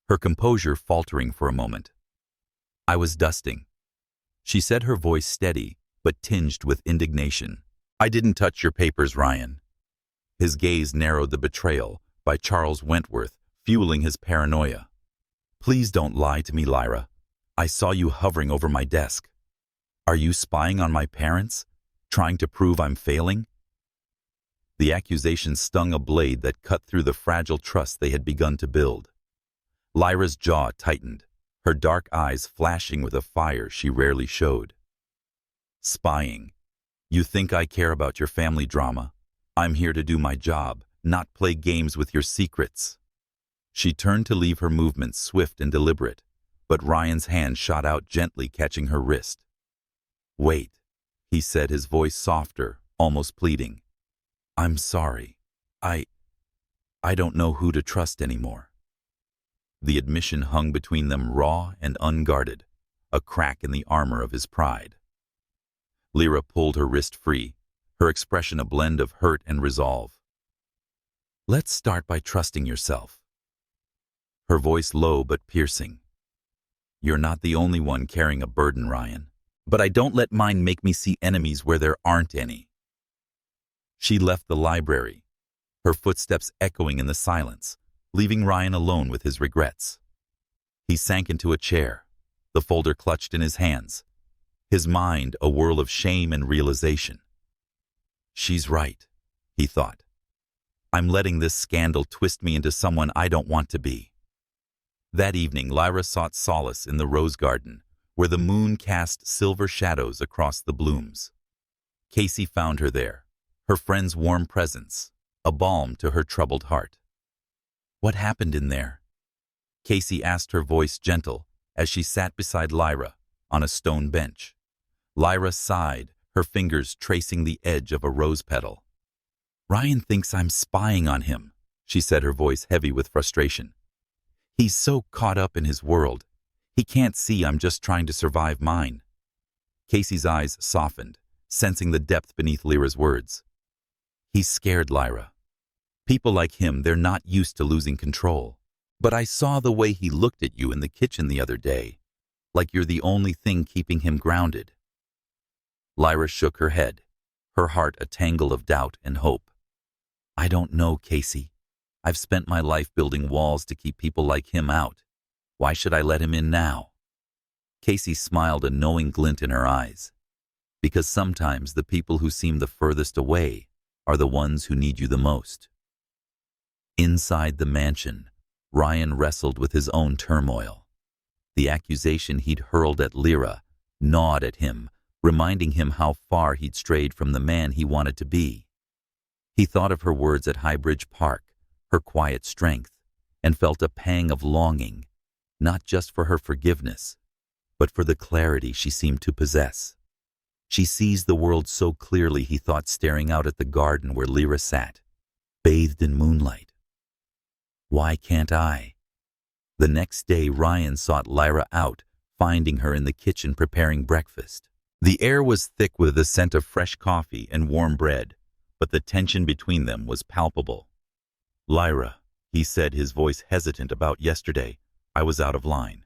her composure faltering for a moment. "I was dusting," she said, her voice steady but tinged with indignation. "I didn't touch your papers, Ryan." His gaze narrowed, the betrayal by Charles Wentworth fueling his paranoia. "Please don't lie to me, Lyra. I saw you hovering over my desk. Are you spying on my parents, trying to prove I'm failing?" The accusation stung, a blade that cut through the fragile trust they had begun to build. Lyra's jaw tightened, her dark eyes flashing with a fire she rarely showed. "Spying? You think I care about your family drama? I'm here to do my job, not play games with your secrets." She turned to leave, her movements swift and deliberate, but Ryan's hand shot out, gently catching her wrist. "Wait," he said, his voice softer, almost pleading. "I'm sorry. I don't know who to trust anymore." The admission hung between them, raw and unguarded, a crack in the armor of his pride. Lyra pulled her wrist free, her expression a blend of hurt and resolve. "Let's start by trusting yourself." Her voice low but piercing. "You're not the only one carrying a burden, Ryan, but I don't let mine make me see enemies where there aren't any." She left the library, her footsteps echoing in the silence, leaving Ryan alone with his regrets. He sank into a chair, the folder clutched in his hands, his mind a whirl of shame and realization. She's right, he thought. I'm letting this scandal twist me into someone I don't want to be. That evening, Lyra sought solace in the rose garden, where the moon cast silver shadows across the blooms. Casey found her there, her friend's warm presence, a balm to her troubled heart. What happened in there? Casey asked, her voice gentle, as she sat beside Lyra on a stone bench. Lyra sighed, her fingers tracing the edge of a rose petal. Ryan thinks I'm spying on him, she said, her voice heavy with frustration. He's so caught up in his world. He can't see I'm just trying to survive mine. Casey's eyes softened, sensing the depth beneath Lyra's words. He's scared, Lyra. People like him, they're not used to losing control. But I saw the way he looked at you in the kitchen the other day, like you're the only thing keeping him grounded. Lyra shook her head, her heart a tangle of doubt and hope. I don't know, Casey. I've spent my life building walls to keep people like him out. Why should I let him in now? Casey smiled, a knowing glint in her eyes. Because sometimes the people who seem the furthest away are the ones who need you the most. Inside the mansion, Ryan wrestled with his own turmoil. The accusation he'd hurled at Lyra gnawed at him, reminding him how far he'd strayed from the man he wanted to be. He thought of her words at Highbridge Park, her quiet strength, and felt a pang of longing, not just for her forgiveness, but for the clarity she seemed to possess. She sees the world so clearly, he thought, staring out at the garden where Lyra sat, bathed in moonlight. Why can't I? The next day, Ryan sought Lyra out, finding her in the kitchen preparing breakfast. The air was thick with the scent of fresh coffee and warm bread, but the tension between them was palpable. Lyra, he said, his voice hesitant, about yesterday, I was out of line.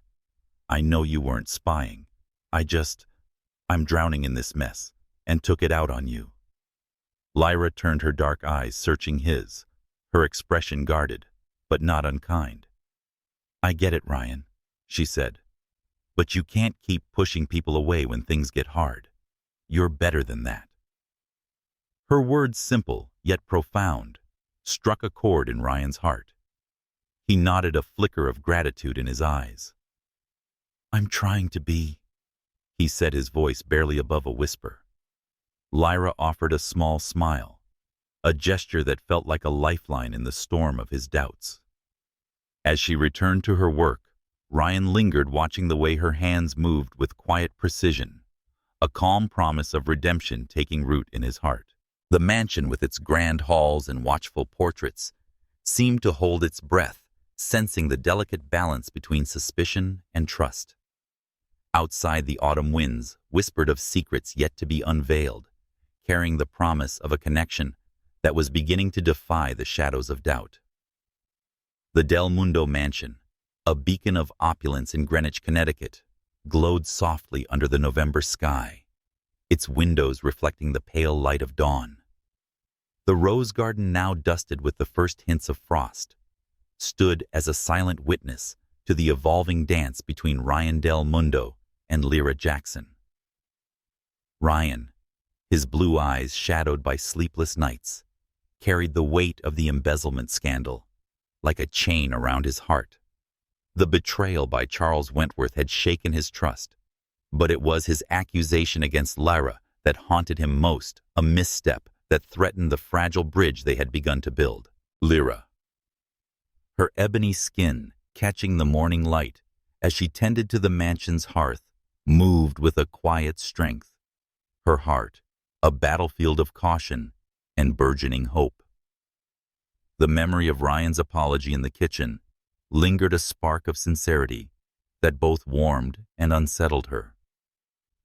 I know you weren't spying. I'm drowning in this mess, and took it out on you. Lyra turned her dark eyes, searching his, her expression guarded, but not unkind. I get it, Ryan, she said. But you can't keep pushing people away when things get hard. You're better than that. Her words, simple yet profound, struck a chord in Ryan's heart. He nodded, a flicker of gratitude in his eyes. I'm trying to be, he said, his voice barely above a whisper. Lyra offered a small smile, a gesture that felt like a lifeline in the storm of his doubts. As she returned to her work, Ryan lingered, watching the way her hands moved with quiet precision, a calm promise of redemption taking root in his heart. The mansion, with its grand halls and watchful portraits, seemed to hold its breath, sensing the delicate balance between suspicion and trust. Outside, the autumn winds whispered of secrets yet to be unveiled, carrying the promise of a connection that was beginning to defy the shadows of doubt. The Del Mundo mansion, a beacon of opulence in Greenwich, Connecticut, glowed softly under the November sky, its windows reflecting the pale light of dawn. The rose garden, now dusted with the first hints of frost, stood as a silent witness to the evolving dance between Ryan Del Mundo and Lyra Jackson. Ryan, his blue eyes shadowed by sleepless nights, carried the weight of the embezzlement scandal like a chain around his heart. The betrayal by Charles Wentworth had shaken his trust, but it was his accusation against Lyra that haunted him most, a misstep that threatened the fragile bridge they had begun to build. Lyra, her ebony skin catching the morning light as she tended to the mansion's hearth, moved with a quiet strength, her heart a battlefield of caution and burgeoning hope. The memory of Ryan's apology in the kitchen lingered, a spark of sincerity that both warmed and unsettled her.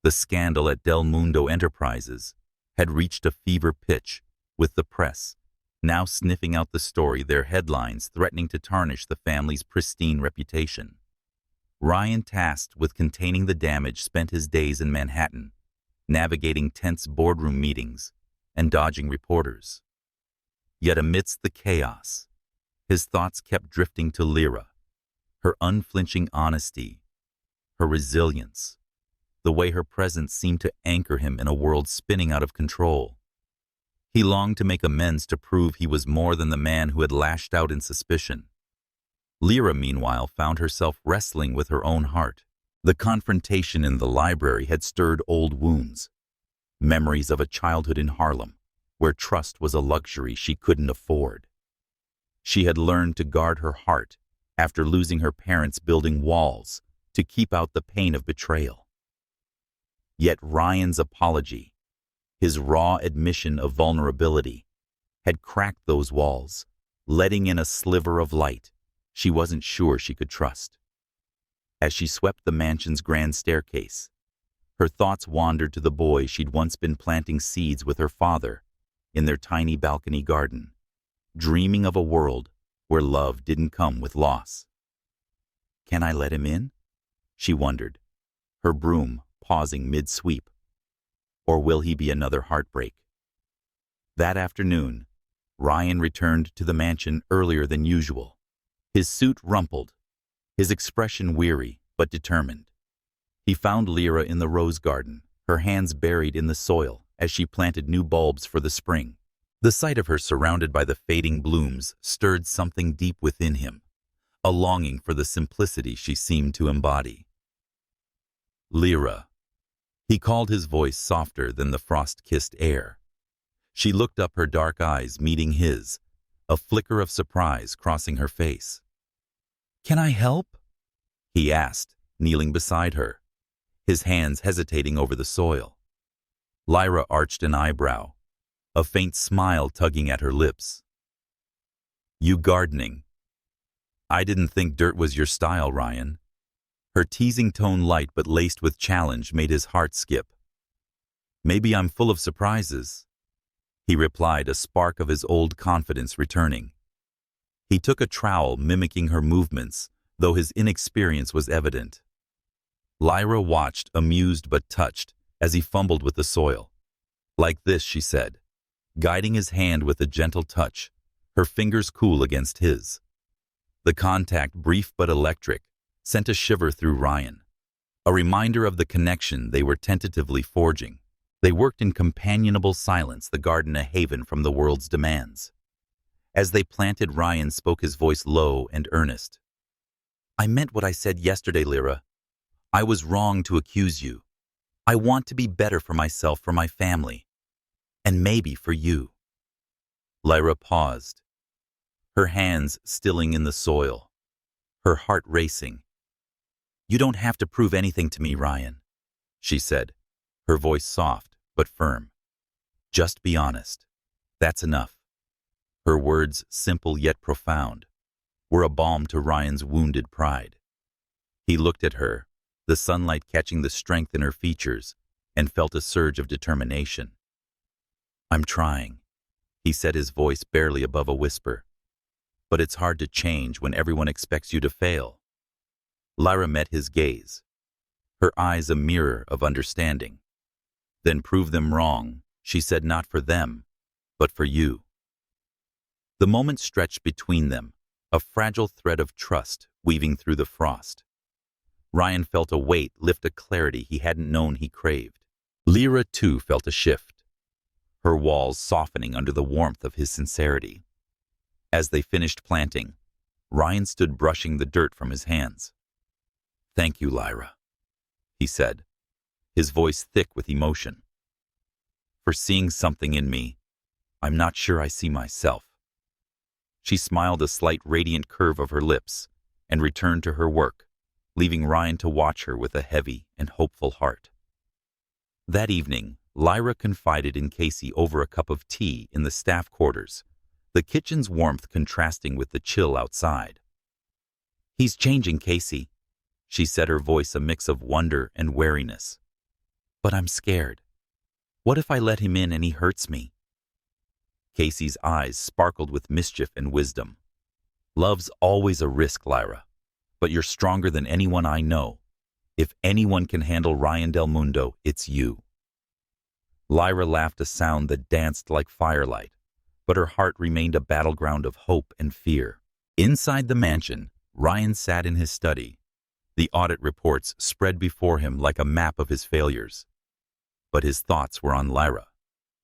The scandal at Del Mundo Enterprises had reached a fever pitch, with the press now sniffing out the story, their headlines threatening to tarnish the family's pristine reputation. Ryan, tasked with containing the damage, spent his days in Manhattan, navigating tense boardroom meetings and dodging reporters. Yet amidst the chaos, his thoughts kept drifting to Lyra, Her unflinching honesty, her resilience, the way her presence seemed to anchor him in a world spinning out of control. He longed to make amends, to prove he was more than the man who had lashed out in suspicion. Lyra, meanwhile, found herself wrestling with her own heart. The confrontation in the library had stirred old wounds, memories of a childhood in Harlem, where trust was a luxury she couldn't afford. She had learned to guard her heart after losing her parents, building walls to keep out the pain of betrayal. Yet Ryan's apology, his raw admission of vulnerability, had cracked those walls, letting in a sliver of light she wasn't sure she could trust. As she swept the mansion's grand staircase, her thoughts wandered to the boy she'd once been planting seeds with her father in their tiny balcony garden, dreaming of a world where love didn't come with loss. "Can I let him in?" she wondered, her broom pausing mid-sweep. Or will he be another heartbreak? That afternoon, Ryan returned to the mansion earlier than usual, his suit rumpled, his expression weary but determined. He found Lyra in the rose garden, her hands buried in the soil as she planted new bulbs for the spring. The sight of her surrounded by the fading blooms stirred something deep within him, a longing for the simplicity she seemed to embody. "Lyra." He called, his voice softer than the frost-kissed air. She looked up, her dark eyes meeting his, a flicker of surprise crossing her face. "Can I help?" he asked, kneeling beside her, his hands hesitating over the soil. Lyra arched an eyebrow, a faint smile tugging at her lips. "You gardening?" "I didn't think dirt was your style, Ryan." Her teasing tone, light but laced with challenge, made his heart skip. "Maybe I'm full of surprises," he replied, a spark of his old confidence returning. He took a trowel, mimicking her movements, though his inexperience was evident. Lyra watched, amused but touched, as he fumbled with the soil. "Like this," she said, guiding his hand with a gentle touch, her fingers cool against his. The contact, brief but electric, sent a shiver through Ryan, a reminder of the connection they were tentatively forging. They worked in companionable silence, the garden a haven from the world's demands. As they planted, Ryan spoke, his voice low and earnest. "I meant what I said yesterday, Lyra. I was wrong to accuse you. I want to be better for myself, for my family, and maybe for you." Lyra paused, her hands stilling in the soil, her heart racing. "You don't have to prove anything to me, Ryan," she said, her voice soft but firm. "Just be honest. That's enough." Her words, simple yet profound, were a balm to Ryan's wounded pride. He looked at her, the sunlight catching the strength in her features, and felt a surge of determination. "I'm trying," he said, his voice barely above a whisper. "But it's hard to change when everyone expects you to fail." Lyra met his gaze, her eyes a mirror of understanding. "Then prove them wrong," she said, "not for them, but for you." The moment stretched between them, a fragile thread of trust weaving through the frost. Ryan felt a weight lift, a clarity he hadn't known he craved. Lyra, too, felt a shift, her walls softening under the warmth of his sincerity. As they finished planting, Ryan stood brushing the dirt from his hands. "Thank you, Lyra," he said, his voice thick with emotion. "For seeing something in me I'm not sure I see myself." She smiled, a slight radiant curve of her lips, and returned to her work, leaving Ryan to watch her with a heavy and hopeful heart. That evening, Lyra confided in Casey over a cup of tea in the staff quarters, the kitchen's warmth contrasting with the chill outside. "He's changing, Casey," she said, her voice a mix of wonder and wariness. "But I'm scared. What if I let him in and he hurts me?" Casey's eyes sparkled with mischief and wisdom. "Love's always a risk, Lyra, but you're stronger than anyone I know. If anyone can handle Ryan Del Mundo, it's you." Lyra laughed, a sound that danced like firelight, but her heart remained a battleground of hope and fear. Inside the mansion, Ryan sat in his study. The audit reports spread before him like a map of his failures. But his thoughts were on Lyra,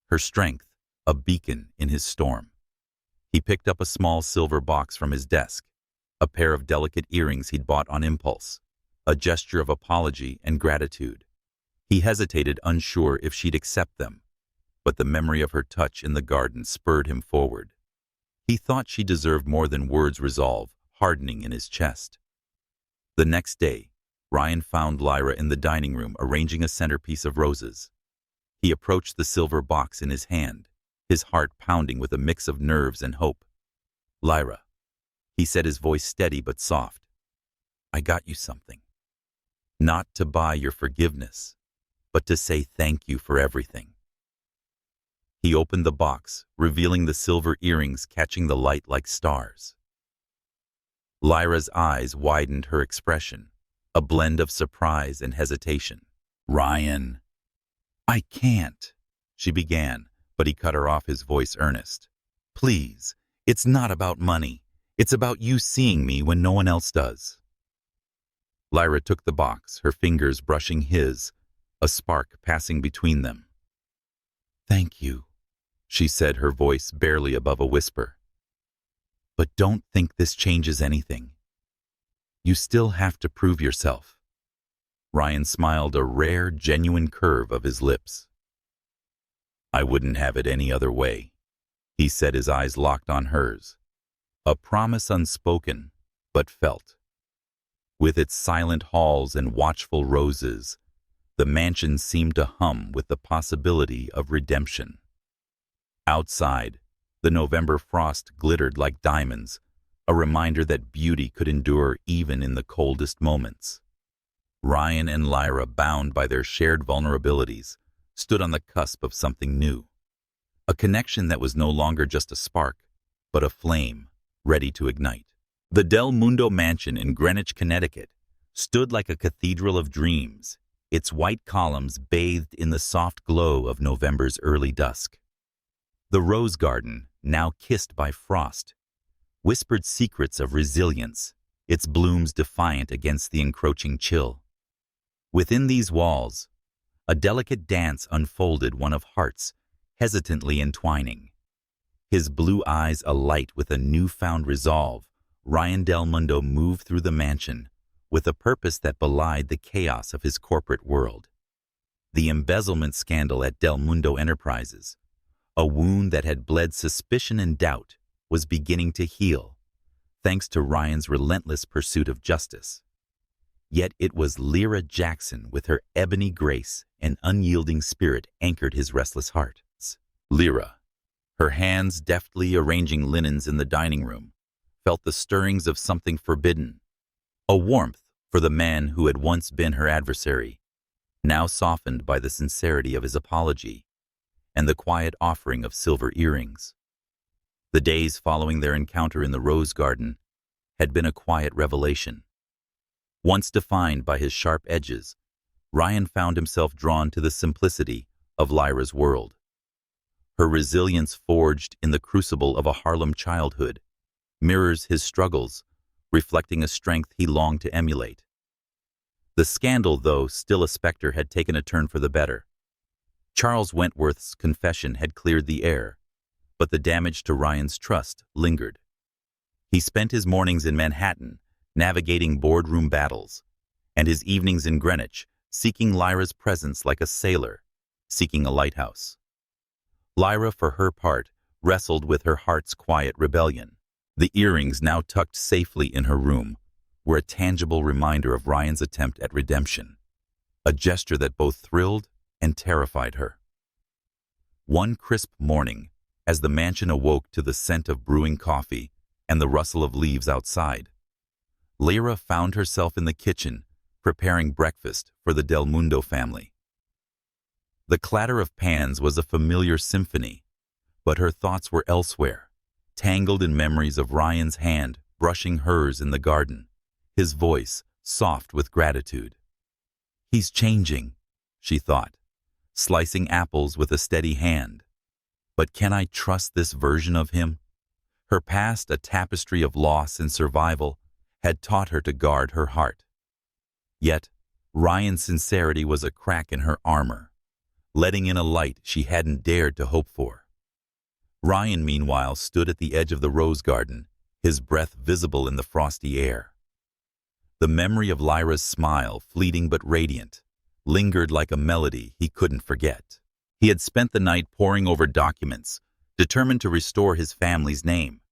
her strength, a beacon in his storm. He picked up a small silver box from his desk, a pair of delicate earrings he'd bought on impulse, a gesture of apology and gratitude. He hesitated, unsure if she'd accept them, but the memory of her touch in the garden spurred him forward. He thought she deserved more than words. Resolve hardening in his chest. The next day, Ryan found Lyra in the dining room arranging a centerpiece of roses. He approached the silver box in his hand, his heart pounding with a mix of nerves and hope. "Lyra," he said, his voice steady but soft, "I got you something. Not to buy your forgiveness, but to say thank you for everything." He opened the box, revealing the silver earrings catching the light like stars. Lyra's eyes widened, her expression, a blend of surprise and hesitation. "Ryan, I can't," she began, but he cut her off, his voice earnest. "Please, it's not about money. It's about you seeing me when no one else does." Lyra took the box, her fingers brushing his, a spark passing between them. "Thank you," she said, her voice barely above a whisper. "But don't think this changes anything. You still have to prove yourself." Ryan smiled, a rare, genuine curve of his lips. "I wouldn't have it any other way," he said, his eyes locked on hers. A promise unspoken, but felt. With its silent halls and watchful roses, the mansion seemed to hum with the possibility of redemption. Outside, the November frost glittered like diamonds, a reminder that beauty could endure even in the coldest moments. Ryan and Lyra, bound by their shared vulnerabilities, stood on the cusp of something new. A connection that was no longer just a spark, but a flame, ready to ignite. The Del Mundo mansion in Greenwich, Connecticut, stood like a cathedral of dreams, its white columns bathed in the soft glow of November's early dusk. The rose garden, now kissed by frost, whispered secrets of resilience, its blooms defiant against the encroaching chill. Within these walls, a delicate dance unfolded, one of hearts hesitantly entwining. His blue eyes alight with a newfound resolve, Ryan Del Mundo moved through the mansion with a purpose that belied the chaos of his corporate world. The embezzlement scandal at Del Mundo Enterprises, a wound that had bled suspicion and doubt, was beginning to heal, thanks to Ryan's relentless pursuit of justice. Yet it was Lyra Jackson, with her ebony grace and unyielding spirit, anchored his restless heart. Lyra, her hands deftly arranging linens in the dining room, felt the stirrings of something forbidden, a warmth for the man who had once been her adversary, now softened by the sincerity of his apology and the quiet offering of silver earrings. The days following their encounter in the rose garden had been a quiet revelation. Once defined by his sharp edges, Ryan found himself drawn to the simplicity of Lyra's world. Her resilience, forged in the crucible of a Harlem childhood, mirrors his struggles, reflecting a strength he longed to emulate. The scandal, though still a specter, had taken a turn for the better. Charles Wentworth's confession had cleared the air, but the damage to Ryan's trust lingered. He spent his mornings in Manhattan, navigating boardroom battles, and his evenings in Greenwich, seeking Lyra's presence like a sailor seeking a lighthouse. Lyra, for her part, wrestled with her heart's quiet rebellion. The earrings, now tucked safely in her room, were a tangible reminder of Ryan's attempt at redemption, a gesture that both thrilled and terrified her. One crisp morning, as the mansion awoke to the scent of brewing coffee and the rustle of leaves outside, Lyra found herself in the kitchen, preparing breakfast for the Del Mundo family. The clatter of pans was a familiar symphony, but her thoughts were elsewhere, tangled in memories of Ryan's hand brushing hers in the garden, his voice soft with gratitude. "He's changing," she thought, slicing apples with a steady hand. But can I trust this version of him? Her past, a tapestry of loss and survival, had taught her to guard her heart. Yet, Ryan's sincerity was a crack in her armor, letting in a light she hadn't dared to hope for. Ryan, meanwhile, stood at the edge of the rose garden, his breath visible in the frosty air. The memory of Lyra's smile, fleeting but radiant, lingered like a melody he couldn't forget. He had spent the night poring over documents, determined to restore his family's name.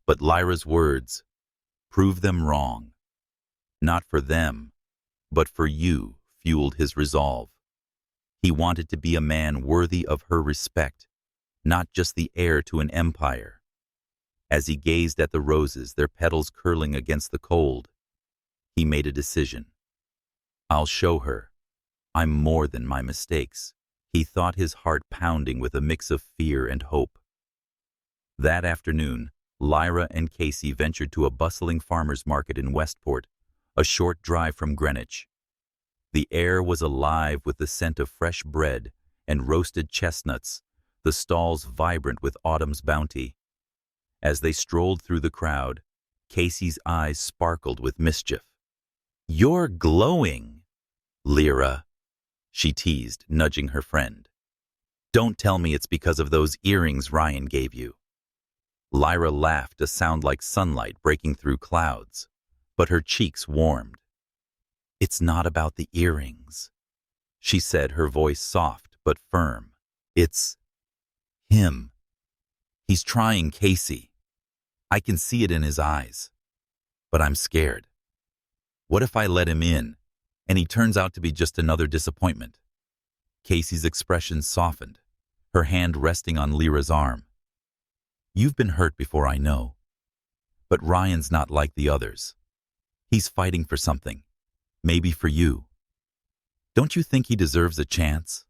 But Lyra's words, "Prove them wrong. Not for them, but for you," fueled his resolve. He wanted to be a man worthy of her respect, not just the heir to an empire. As he gazed at the roses, their petals curling against the cold, he made a decision. "I'll show her. I'm more than my mistakes," he thought, his heart pounding with a mix of fear and hope. That afternoon, Lyra and Casey ventured to a bustling farmer's market in Westport, a short drive from Greenwich. The air was alive with the scent of fresh bread and roasted chestnuts, the stalls vibrant with autumn's bounty. As they strolled through the crowd, Casey's eyes sparkled with mischief. "You're glowing, Lyra," she teased, nudging her friend. "Don't tell me it's because of those earrings Ryan gave you." Lyra laughed, a sound like sunlight breaking through clouds, but her cheeks warmed. "It's not about the earrings," she said, her voice soft but firm. "It's him. He's trying, Casey. I can see it in his eyes. But I'm scared. What if I let him in, and he turns out to be just another disappointment?" Casey's expression softened, her hand resting on Lyra's arm. "You've been hurt before, I know. But Ryan's not like the others. He's fighting for something, maybe for you. Don't you think he deserves a chance?"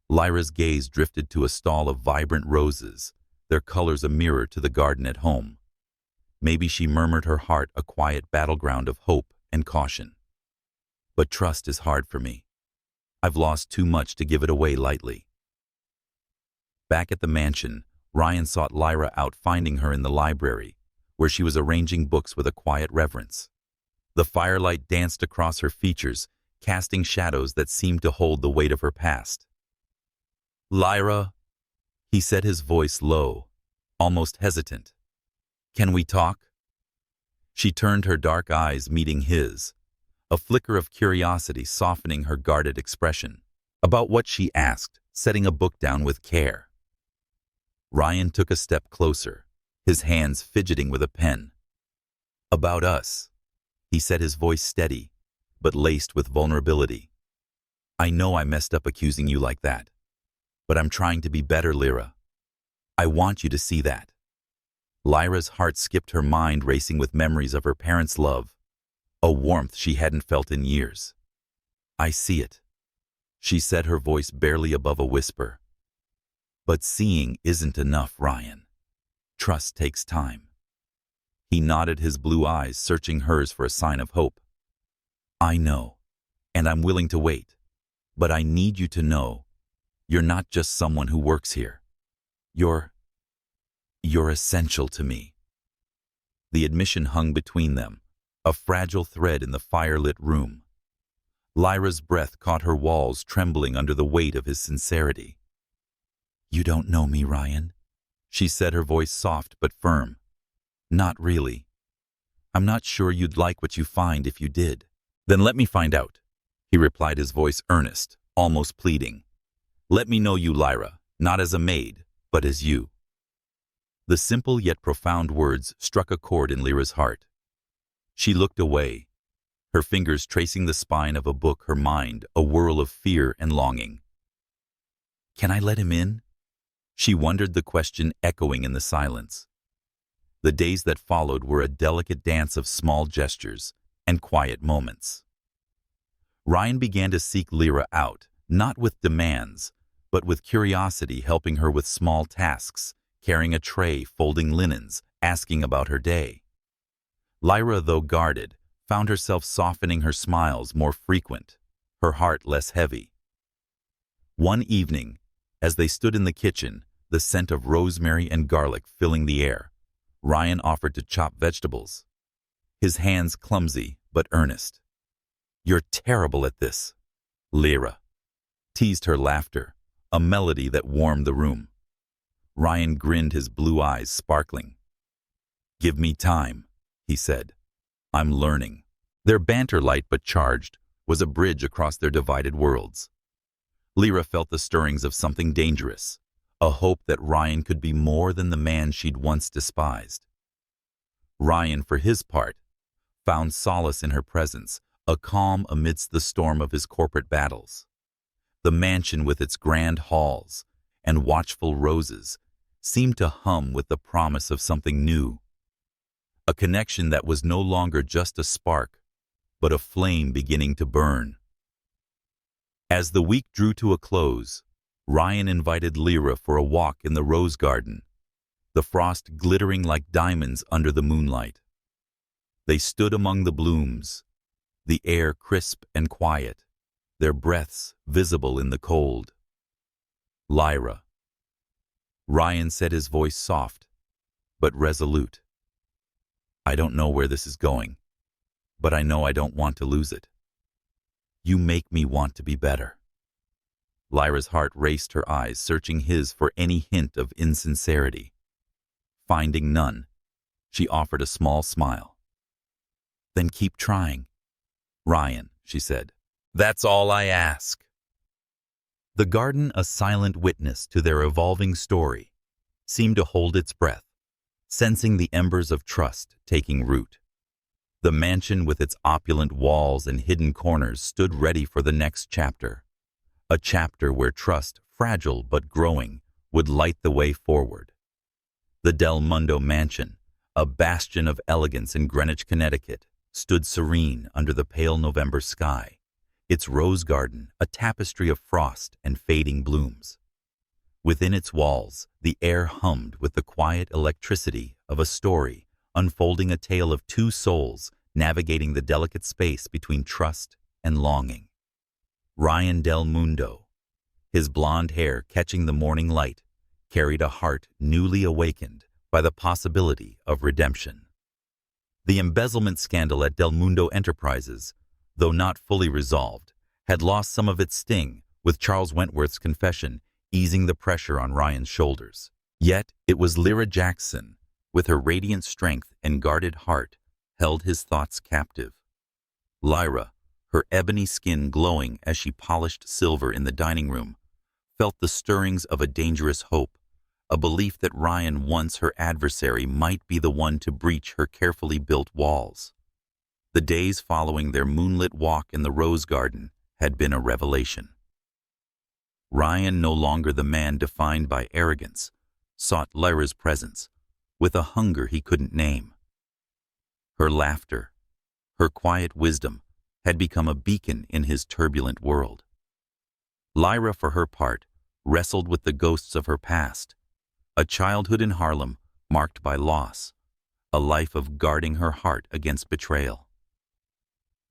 Lyra's gaze drifted to a stall of vibrant roses, their colors a mirror to the garden at home. Maybe, she murmured, her heart a quiet battleground of hope and caution. "But trust is hard for me. I've lost too much to give it away lightly." Back at the mansion, Ryan sought Lyra out, finding her in the library, where she was arranging books with a quiet reverence. The firelight danced across her features, casting shadows that seemed to hold the weight of her past. "Lyra," he said, his voice low, almost hesitant. "Can we talk?" She turned, her dark eyes meeting his, a flicker of curiosity softening her guarded expression. "About what?" she asked, setting a book down with care. Ryan took a step closer, his hands fidgeting with a pen. "About us," he said, his voice steady, but laced with vulnerability. "I know I messed up accusing you like that, but I'm trying to be better, Lyra. I want you to see that." Lyra's heart skipped, her mind racing with memories of her parents' love, a warmth she hadn't felt in years. "I see it," she said, her voice barely above a whisper. "But seeing isn't enough, Ryan. Trust takes time." He nodded, his blue eyes searching hers for a sign of hope. "I know, and I'm willing to wait, but I need you to know you're not just someone who works here. You're essential to me." The admission hung between them, a fragile thread in the firelit room. Lyra's breath caught her walls, trembling under the weight of his sincerity. "You don't know me, Ryan," she said, her voice soft but firm. "Not really. I'm not sure you'd like what you find if you did." "Then let me find out," he replied, his voice earnest, almost pleading. "Let me know you, Lyra, not as a maid, but as you." The simple yet profound words struck a chord in Lyra's heart. She looked away, her fingers tracing the spine of a book, her mind a whirl of fear and longing. "Can I let him in?" she wondered, the question echoing in the silence. The days that followed were a delicate dance of small gestures and quiet moments. Ryan began to seek Lyra out, not with demands, but with curiosity, helping her with small tasks, carrying a tray, folding linens, asking about her day. Lyra, though guarded, found herself softening, her smiles more frequent, her heart less heavy. One evening, as they stood in the kitchen, the scent of rosemary and garlic filling the air, Ryan offered to chop vegetables. his hands clumsy but earnest. "You're terrible at this," Lyra teased her laughter, a melody that warmed the room. Ryan grinned, his blue eyes sparkling. "Give me time," he said. "I'm learning." Their banter, light but charged, was a bridge across their divided worlds. Lyra felt the stirrings of something dangerous, a hope that Ryan could be more than the man she'd once despised. Ryan, for his part, found solace in her presence, a calm amidst the storm of his corporate battles. The mansion, with its grand halls and watchful roses, seemed to hum with the promise of something new. A connection that was no longer just a spark, but a flame beginning to burn. As the week drew to a close, Ryan invited Lyra for a walk in the rose garden, the frost glittering like diamonds under the moonlight. They stood among the blooms, the air crisp and quiet, their breaths visible in the cold. "Lyra," Ryan said, his voice soft but resolute. "I don't know where this is going, but I know I don't want to lose it. You make me want to be better." Lyra's heart raced, her eyes searching his for any hint of insincerity. Finding none, she offered a small smile. "Then keep trying, Ryan," she said. "That's all I ask." The garden, a silent witness to their evolving story, seemed to hold its breath, sensing the embers of trust taking root. The mansion, with its opulent walls and hidden corners, stood ready for the next chapter, a chapter where trust, fragile but growing, would light the way forward. The Mundo mansion, a bastion of elegance in Greenwich, Connecticut, stood serene under the pale November sky, its rose garden a tapestry of frost and fading blooms. Within its walls, the air hummed with the quiet electricity of a story, unfolding a tale of two souls navigating the delicate space between trust and longing. Ryan del Mundo, his blonde hair catching the morning light, carried a heart newly awakened by the possibility of redemption. The embezzlement scandal at Del Mundo Enterprises, though not fully resolved, had lost some of its sting, with Charles Wentworth's confession easing the pressure on Ryan's shoulders. Yet it was Lyra Jackson, with her radiant strength and guarded heart, held his thoughts captive. Lyra, her ebony skin glowing as she polished silver in the dining room, felt the stirrings of a dangerous hope, a belief that Ryan, once her adversary, might be the one to breach her carefully built walls. The days following their moonlit walk in the rose garden had been a revelation. Ryan, no longer the man defined by arrogance, sought Lyra's presence with a hunger he couldn't name. Her laughter, her quiet wisdom, had become a beacon in his turbulent world. Lyra, for her part, wrestled with the ghosts of her past, a childhood in Harlem marked by loss, a life of guarding her heart against betrayal.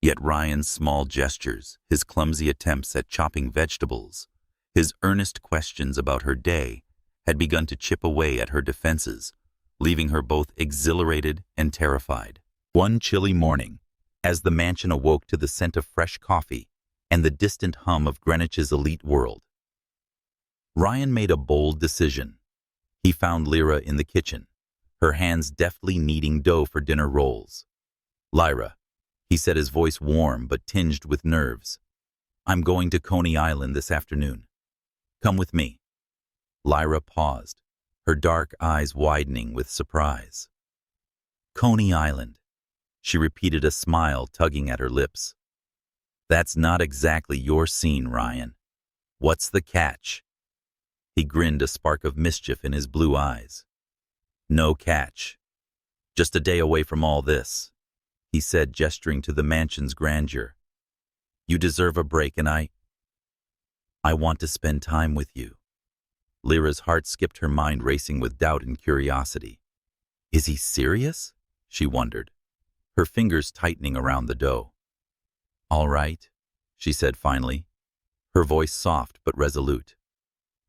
Yet Ryan's small gestures, his clumsy attempts at chopping vegetables, his earnest questions about her day, had begun to chip away at her defenses, leaving her both exhilarated and terrified. One chilly morning, as the mansion awoke to the scent of fresh coffee and the distant hum of Greenwich's elite world, Ryan made a bold decision. He found Lyra in the kitchen, her hands deftly kneading dough for dinner rolls. "Lyra," he said, his voice warm but tinged with nerves, "I'm going to Coney Island this afternoon. Come with me." Lyra paused, her dark eyes widening with surprise. "Coney Island," she repeated, a smile tugging at her lips. "That's not exactly your scene, Ryan. What's the catch?" He grinned, a spark of mischief in his blue eyes. "No catch. Just a day away from all this," he said, gesturing to the mansion's grandeur. "You deserve a break, and I want to spend time with you." Lyra's heart skipped, her mind racing with doubt and curiosity. Is he serious? She wondered, her fingers tightening around the dough. "All right," she said finally, her voice soft but resolute.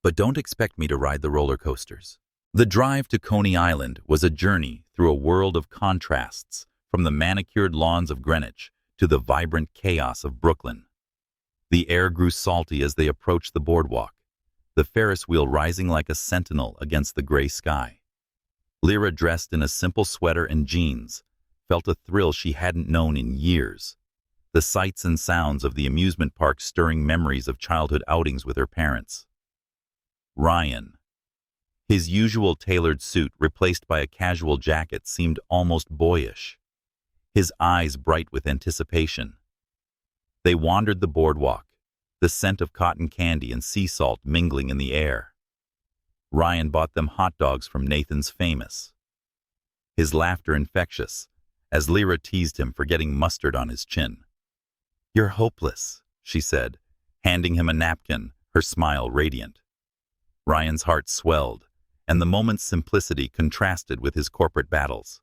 "But don't expect me to ride the roller coasters." The drive to Coney Island was a journey through a world of contrasts, from the manicured lawns of Greenwich to the vibrant chaos of Brooklyn. The air grew salty as they approached the boardwalk, the Ferris wheel rising like a sentinel against the gray sky. Lyra, dressed in a simple sweater and jeans, felt a thrill she hadn't known in years. The sights and sounds of the amusement park stirring memories of childhood outings with her parents. Ryan. His usual tailored suit replaced by a casual jacket seemed almost boyish, his eyes bright with anticipation. They wandered the boardwalk, the scent of cotton candy and sea salt mingling in the air. Ryan bought them hot dogs from Nathan's Famous. His laughter infectious, as Lyra teased him for getting mustard on his chin. "You're hopeless," she said, handing him a napkin, her smile radiant. Ryan's heart swelled, and the moment's simplicity contrasted with his corporate battles.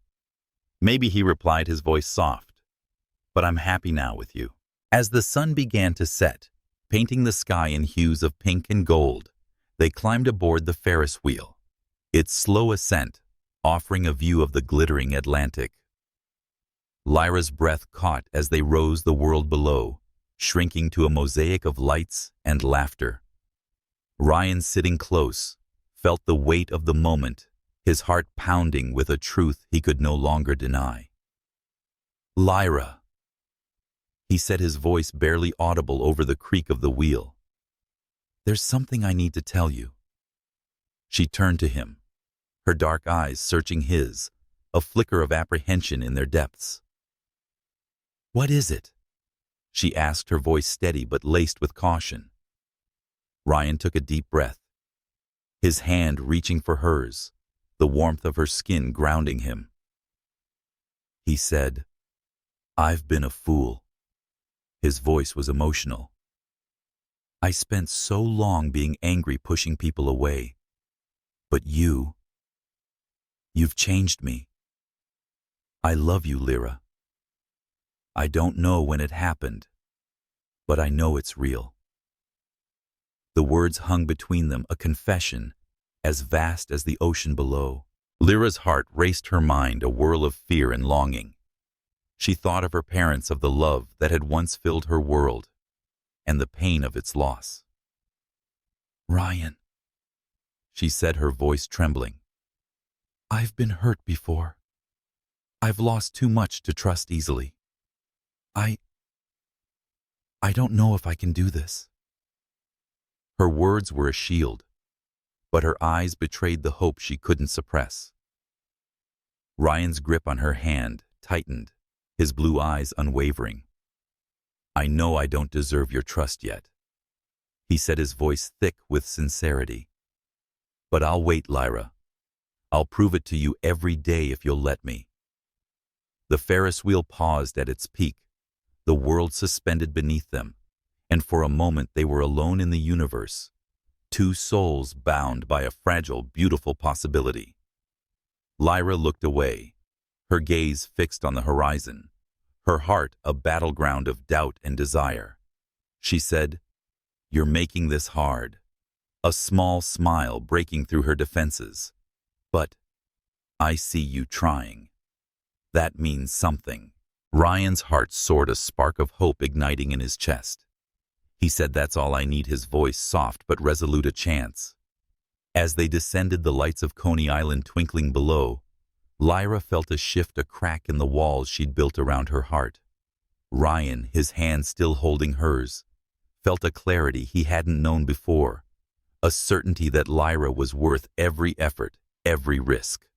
"Maybe," he replied, his voice soft, "but I'm happy now with you." As the sun began to set, painting the sky in hues of pink and gold, they climbed aboard the Ferris wheel, its slow ascent offering a view of the glittering Atlantic. Lyra's breath caught as they rose the world below, shrinking to a mosaic of lights and laughter. Ryan, sitting close, felt the weight of the moment, his heart pounding with a truth he could no longer deny. "Lyra," he said, his voice barely audible over the creak of the wheel. "There's something I need to tell you." She turned to him, her dark eyes searching his, a flicker of apprehension in their depths. "What is it?" she asked, her voice steady but laced with caution. Ryan took a deep breath, his hand reaching for hers, the warmth of her skin grounding him. He said, "I've been a fool." His voice was emotional. "I spent so long being angry, pushing people away. But you've changed me. I love you, Lyra. I don't know when it happened, but I know it's real." The words hung between them, a confession as vast as the ocean below. Lyra's heart raced, her mind a whirl of fear and longing. She thought of her parents, of the love that had once filled her world, and the pain of its loss. "Ryan," she said, her voice trembling, "I've been hurt before. I've lost too much to trust easily. I don't know if I can do this." Her words were a shield, but her eyes betrayed the hope she couldn't suppress. Ryan's grip on her hand tightened, his blue eyes unwavering. "I know I don't deserve your trust yet," he said, his voice thick with sincerity. "But I'll wait, Lyra. I'll prove it to you every day if you'll let me." The Ferris wheel paused at its peak, the world suspended beneath them, and for a moment they were alone in the universe, two souls bound by a fragile, beautiful possibility. Lyra looked away, her gaze fixed on the horizon, her heart a battleground of doubt and desire. She said, "You're making this hard," a small smile breaking through her defenses. "But I see you trying. That means something." Ryan's heart soared, a spark of hope igniting in his chest. He said, "That's all I need," his voice soft but resolute. "A chance." As they descended, the lights of Coney Island twinkling below, Lyra felt a shift, a crack in the walls she'd built around her heart. Ryan, his hand still holding hers, felt a clarity he hadn't known before, a certainty that Lyra was worth every effort, every risk.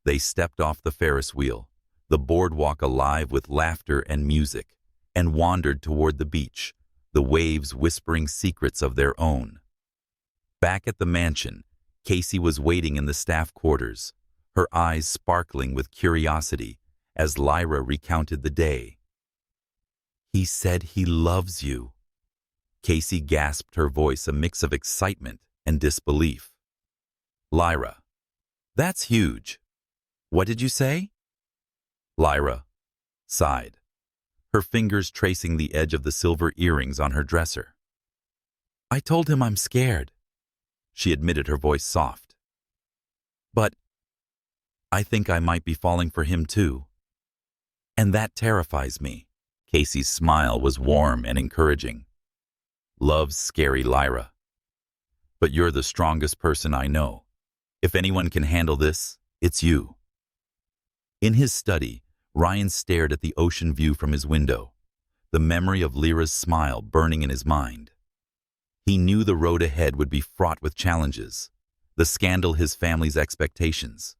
They stepped off the Ferris wheel, the boardwalk alive with laughter and music, and wandered toward the beach, the waves whispering secrets of their own. Back at the mansion, Casey was waiting in the staff quarters, her eyes sparkling with curiosity as Lyra recounted the day. "He said he loves you." Casey gasped, her voice a mix of excitement and disbelief. "Lyra, that's huge. What did you say?" Lyra sighed, her fingers tracing the edge of the silver earrings on her dresser. "I told him I'm scared," she admitted, her voice soft. "But I think I might be falling for him too." And that terrifies me. Casey's smile was warm and encouraging. Love's scary, Lyra. But you're the strongest person I know. If anyone can handle this, it's you. In his study, Ryan stared at the ocean view from his window, the memory of Lyra's smile burning in his mind. He knew the road ahead would be fraught with challenges, the scandal his family's expectations,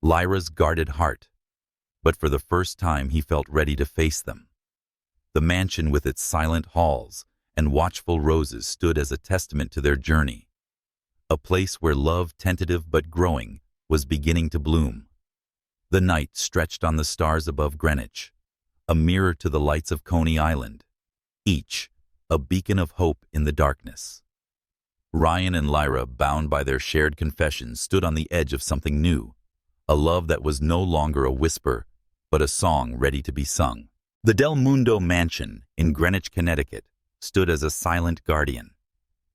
Lyra's guarded heart. But for the first time he felt ready to face them. The mansion with its silent halls and watchful roses stood as a testament to their journey, a place where love, tentative but growing, was beginning to bloom. The night stretched on the stars above Greenwich, a mirror to the lights of Coney Island, each a beacon of hope in the darkness. Ryan and Lyra, bound by their shared confessions, stood on the edge of something new, a love that was no longer a whisper, but a song ready to be sung. The Mundo mansion in Greenwich, Connecticut, stood as a silent guardian,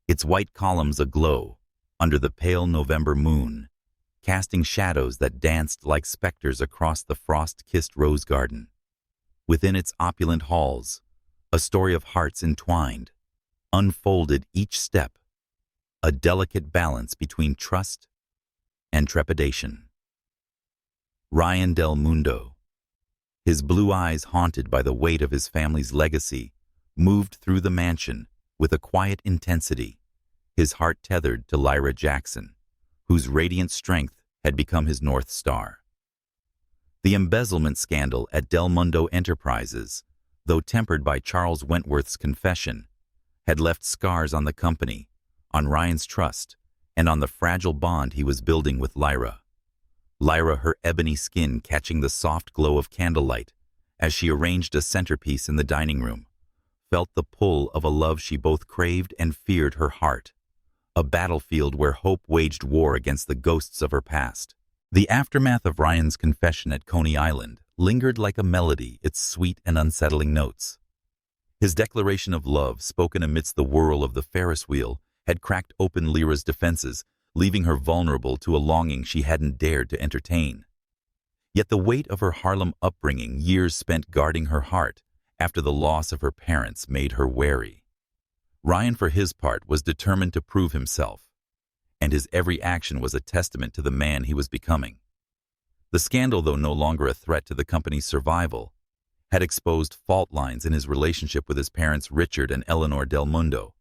its white columns aglow under the pale November moon, casting shadows that danced like specters across the frost-kissed rose garden. Within its opulent halls, a story of hearts entwined, unfolded each step, a delicate balance between trust and trepidation. Ryan Del Mundo, his blue eyes haunted by the weight of his family's legacy, moved through the mansion with a quiet intensity, his heart tethered to Lyra Jackson, whose radiant strength had become his North Star. The embezzlement scandal at Del Mundo Enterprises, though tempered by Charles Wentworth's confession, had left scars on the company, on Ryan's trust, and on the fragile bond he was building with Lyra. Lyra, her ebony skin catching the soft glow of candlelight as she arranged a centerpiece in the dining room, felt the pull of a love she both craved and feared her heart, a battlefield where hope waged war against the ghosts of her past. The aftermath of Ryan's confession at Coney Island lingered like a melody, its sweet and unsettling notes. His declaration of love, spoken amidst the whirl of the Ferris wheel, had cracked open Lyra's defenses, leaving her vulnerable to a longing she hadn't dared to entertain. Yet the weight of her Harlem upbringing, years spent guarding her heart after the loss of her parents, made her wary. Ryan, for his part, was determined to prove himself, and his every action was a testament to the man he was becoming. The scandal, though no longer a threat to the company's survival, had exposed fault lines in his relationship with his parents Richard and Eleanor Del Mundo,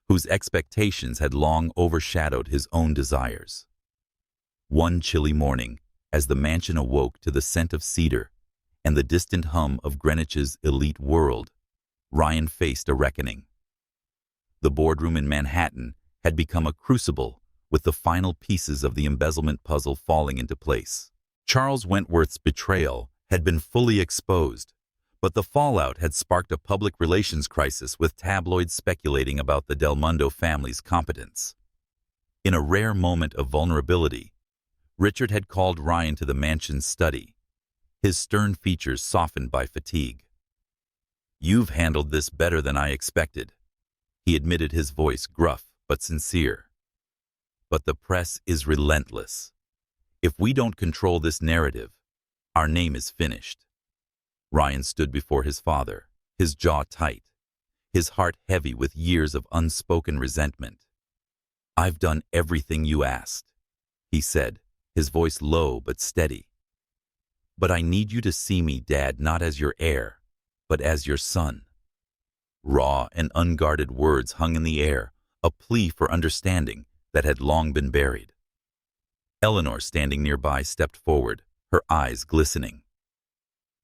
whose expectations had long overshadowed his own desires. One chilly morning, as the mansion awoke to the scent of cedar and the distant hum of Greenwich's elite world, Ryan faced a reckoning. The boardroom in Manhattan had become a crucible, with the final pieces of the embezzlement puzzle falling into place. Charles Wentworth's betrayal had been fully exposed, but the fallout had sparked a public relations crisis, with tabloids speculating about the Del Mundo family's competence. In a rare moment of vulnerability, Richard had called Ryan to the mansion's study, his stern features softened by fatigue. "You've handled this better than I expected," he admitted, his voice gruff but sincere. "But the press is relentless. If we don't control this narrative, our name is finished." Ryan stood before his father, his jaw tight, his heart heavy with years of unspoken resentment. "I've done everything you asked," he said, his voice low but steady. "But I need you to see me, Dad, not as your heir, but as your son." Raw and unguarded words hung in the air, a plea for understanding that had long been buried. Eleanor, standing nearby, stepped forward, her eyes glistening.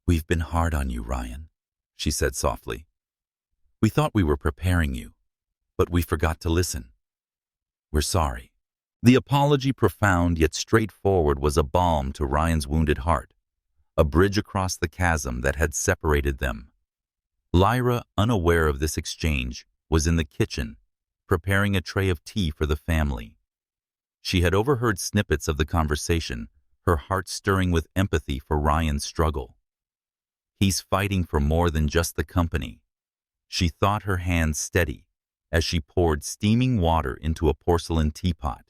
"We've been hard on you, Ryan," she said softly. "We thought we were preparing you, but we forgot to listen. We're sorry." The apology, profound yet straightforward, was a balm to Ryan's wounded heart, a bridge across the chasm that had separated them. Lyra, unaware of this exchange, was in the kitchen, preparing a tray of tea for the family. She had overheard snippets of the conversation, her heart stirring with empathy for Ryan's struggle. He's fighting for more than just the company. She thought, her hands steady as she poured steaming water into a porcelain teapot.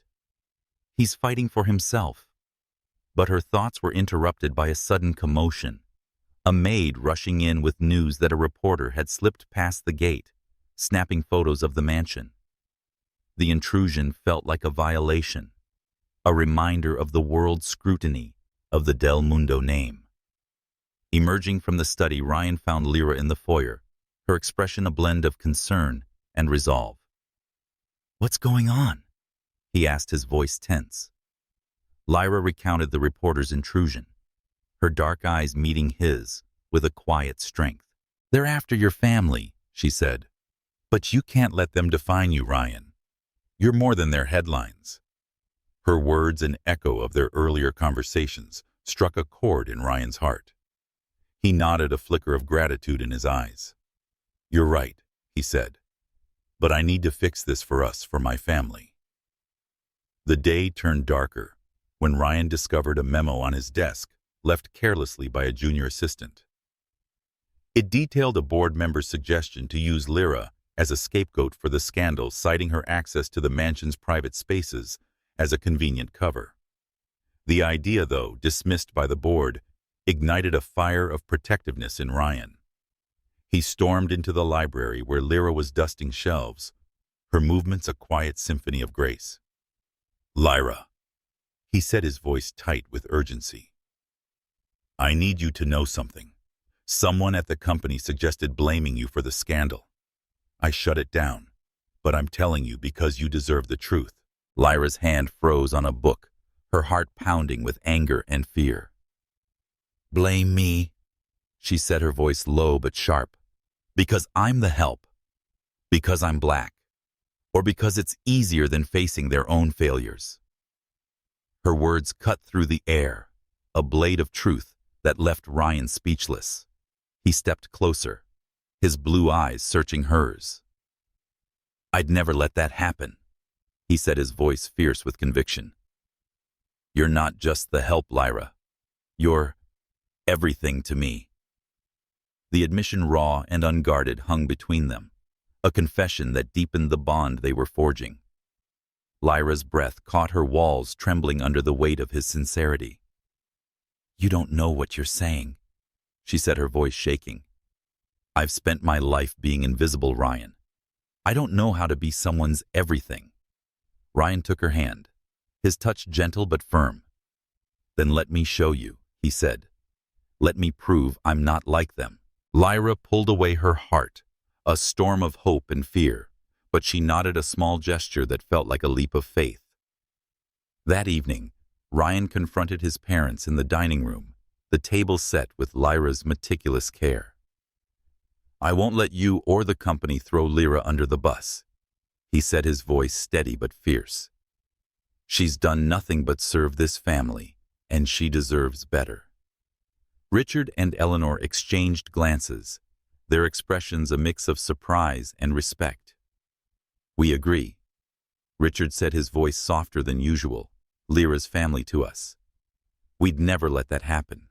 He's fighting for himself. But her thoughts were interrupted by a sudden commotion. A A maid rushing in with news that a reporter had slipped past the gate, snapping photos of the mansion. The intrusion felt like a violation, a reminder of the world's scrutiny of the Del Mundo name. Emerging from the study, Ryan found Lyra in the foyer, her expression a blend of concern and resolve. "What's going on?" he asked, his voice tense. Lyra recounted the reporter's intrusion, her dark eyes meeting his with a quiet strength. "They're after your family," she said. "But you can't let them define you, Ryan. You're more than their headlines." Her words, an echo of their earlier conversations, struck a chord in Ryan's heart. He nodded, a flicker of gratitude in his eyes. "You're right," he said. "But I need to fix this for us, for my family." The day turned darker when Ryan discovered a memo on his desk, left carelessly by a junior assistant. It detailed a board member's suggestion to use Lyra as a scapegoat for the scandal, citing her access to the mansion's private spaces as a convenient cover. The idea, though dismissed by the board, ignited a fire of protectiveness in Ryan. He stormed into the library where Lyra was dusting shelves, her movements a quiet symphony of grace. "Lyra," he said, his voice tight with urgency. "I need you to know something. Someone at the company suggested blaming you for the scandal. I shut it down, but I'm telling you because you deserve the truth." Lyra's hand froze on a book, her heart pounding with anger and fear. "Blame me," she said, her voice low but sharp. "Because I'm the help. Because I'm black. Or because it's easier than facing their own failures." Her words cut through the air, a blade of truth that left Ryan speechless. He stepped closer, his blue eyes searching hers. "I'd never let that happen," he said, his voice fierce with conviction. "You're not just the help, Lyra. You're everything to me." The admission, raw and unguarded, hung between them, a confession that deepened the bond they were forging. Lyra's breath caught her walls, trembling under the weight of his sincerity. "You don't know what you're saying," she said, her voice shaking. "I've spent my life being invisible, Ryan. I don't know how to be someone's everything." Ryan took her hand, his touch gentle but firm. "Then let me show you," he said. "Let me prove I'm not like them." Lyra pulled away her heart, a storm of hope and fear, but she nodded, a small gesture that felt like a leap of faith. That evening, Ryan confronted his parents in the dining room, the table set with Lyra's meticulous care. "I won't let you or the company throw Lyra under the bus," he said, his voice steady but fierce. "She's done nothing but serve this family, and she deserves better." Richard and Eleanor exchanged glances, their expressions a mix of surprise and respect. "We agree," Richard said, his voice softer than usual. "Lyra's family to us. We'd never let that happen."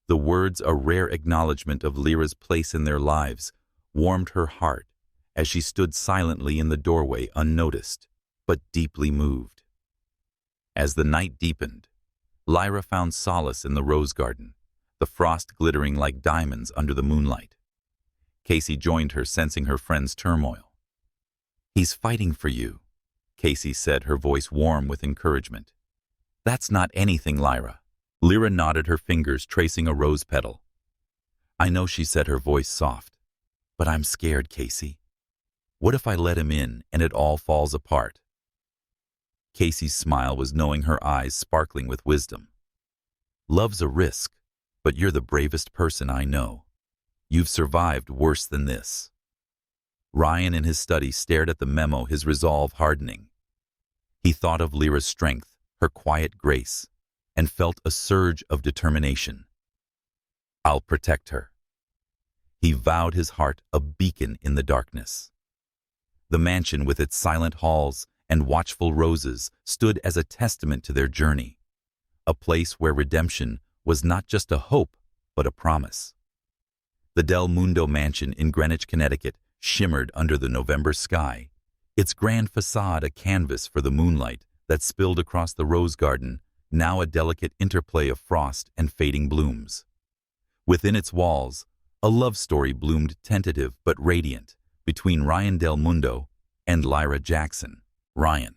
The words, a rare acknowledgement of Lyra's place in their lives, warmed her heart as she stood silently in the doorway, unnoticed, but deeply moved. As the night deepened, Lyra found solace in the rose garden, the frost glittering like diamonds under the moonlight. Casey joined her, sensing her friend's turmoil. "He's fighting for you," Casey said, her voice warm with encouragement. "That's not anything, Lyra." Lyra nodded, her fingers tracing a rose petal. "I know," she said, her voice soft, "but I'm scared, Casey. What if I let him in and it all falls apart?" Casey's smile was knowing, her eyes sparkling with wisdom. "Love's a risk, but you're the bravest person I know. You've survived worse than this." Ryan in his study stared at the memo, his resolve hardening. He thought of Lyra's strength, her quiet grace, and felt a surge of determination. "I'll protect her." He vowed, his heart a beacon in the darkness. The mansion, with its silent halls and watchful roses, stood as a testament to their journey, a place where redemption was not just a hope, but a promise. The Del Mundo mansion in Greenwich, Connecticut, shimmered under the November sky, its grand facade a canvas for the moonlight that spilled across the rose garden, now a delicate interplay of frost and fading blooms. Within its walls, a love story bloomed tentative but radiant between Ryan Del Mundo and Lyra Jackson. Ryan,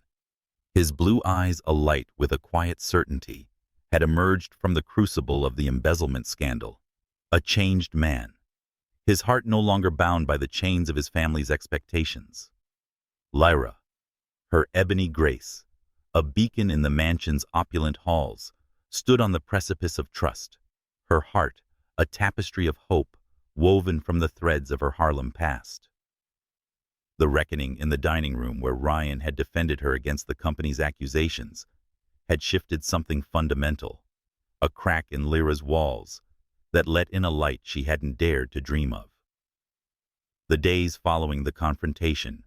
his blue eyes alight with a quiet certainty, had emerged from the crucible of the embezzlement scandal, a changed man, his heart no longer bound by the chains of his family's expectations. Lyra, her ebony grace, a beacon in the mansion's opulent halls, stood on the precipice of trust, her heart a tapestry of hope woven from the threads of her Harlem past. The reckoning in the dining room where Ryan had defended her against the company's accusations had shifted something fundamental, a crack in Lyra's walls that let in a light she hadn't dared to dream of. The days following the confrontation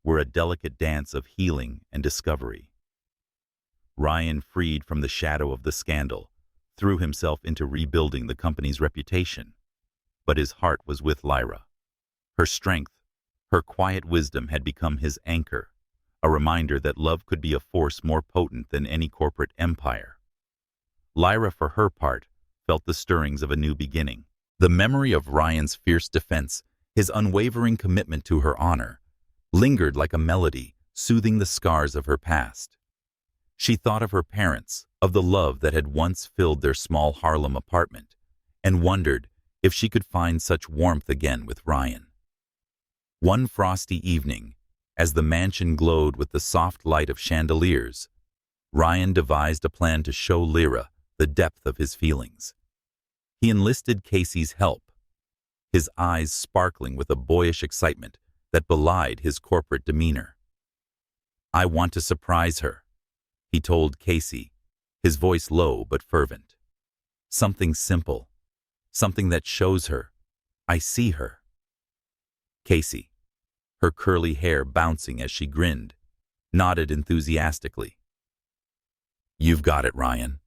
were a delicate dance of healing and discovery. Ryan, freed from the shadow of the scandal, threw himself into rebuilding the company's reputation, but his heart was with Lyra. Her strength, her quiet wisdom had become his anchor, a reminder that love could be a force more potent than any corporate empire. Lyra, for her part, felt the stirrings of a new beginning. The memory of Ryan's fierce defense, his unwavering commitment to her honor, lingered like a melody, soothing the scars of her past. She thought of her parents, of the love that had once filled their small Harlem apartment, and wondered if she could find such warmth again with Ryan. One frosty evening, as the mansion glowed with the soft light of chandeliers, Ryan devised a plan to show Lyra the depth of his feelings. He enlisted Casey's help, his eyes sparkling with a boyish excitement that belied his corporate demeanor. "I want to surprise her," he told Casey, his voice low but fervent. "Something simple, something that shows her I see her." Casey, her curly hair bouncing as she grinned, nodded enthusiastically. "You've got it, Ryan.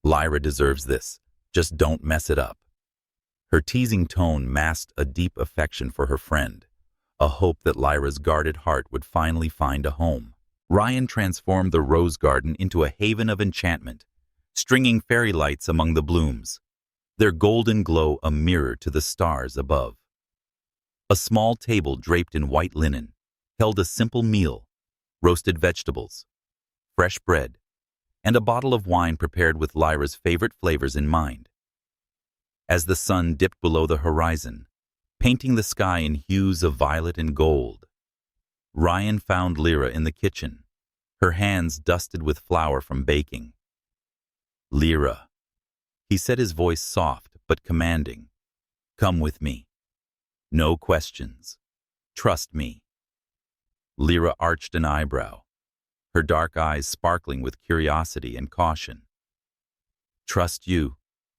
Lyra deserves this. Just don't mess it up." Her teasing tone masked a deep affection for her friend, a hope that Lyra's guarded heart would finally find a home. Ryan transformed the rose garden into a haven of enchantment, stringing fairy lights among the blooms, their golden glow a mirror to the stars above. A small table draped in white linen held a simple meal, roasted vegetables, fresh bread, and a bottle of wine prepared with Lyra's favorite flavors in mind. As the sun dipped below the horizon, painting the sky in hues of violet and gold, Ryan found Lyra in the kitchen, her hands dusted with flour from baking. "Lyra," he said, his voice soft but commanding, "come with me. No questions. Trust me." Lyra arched an eyebrow, her dark eyes sparkling with curiosity and caution. "Trust you,"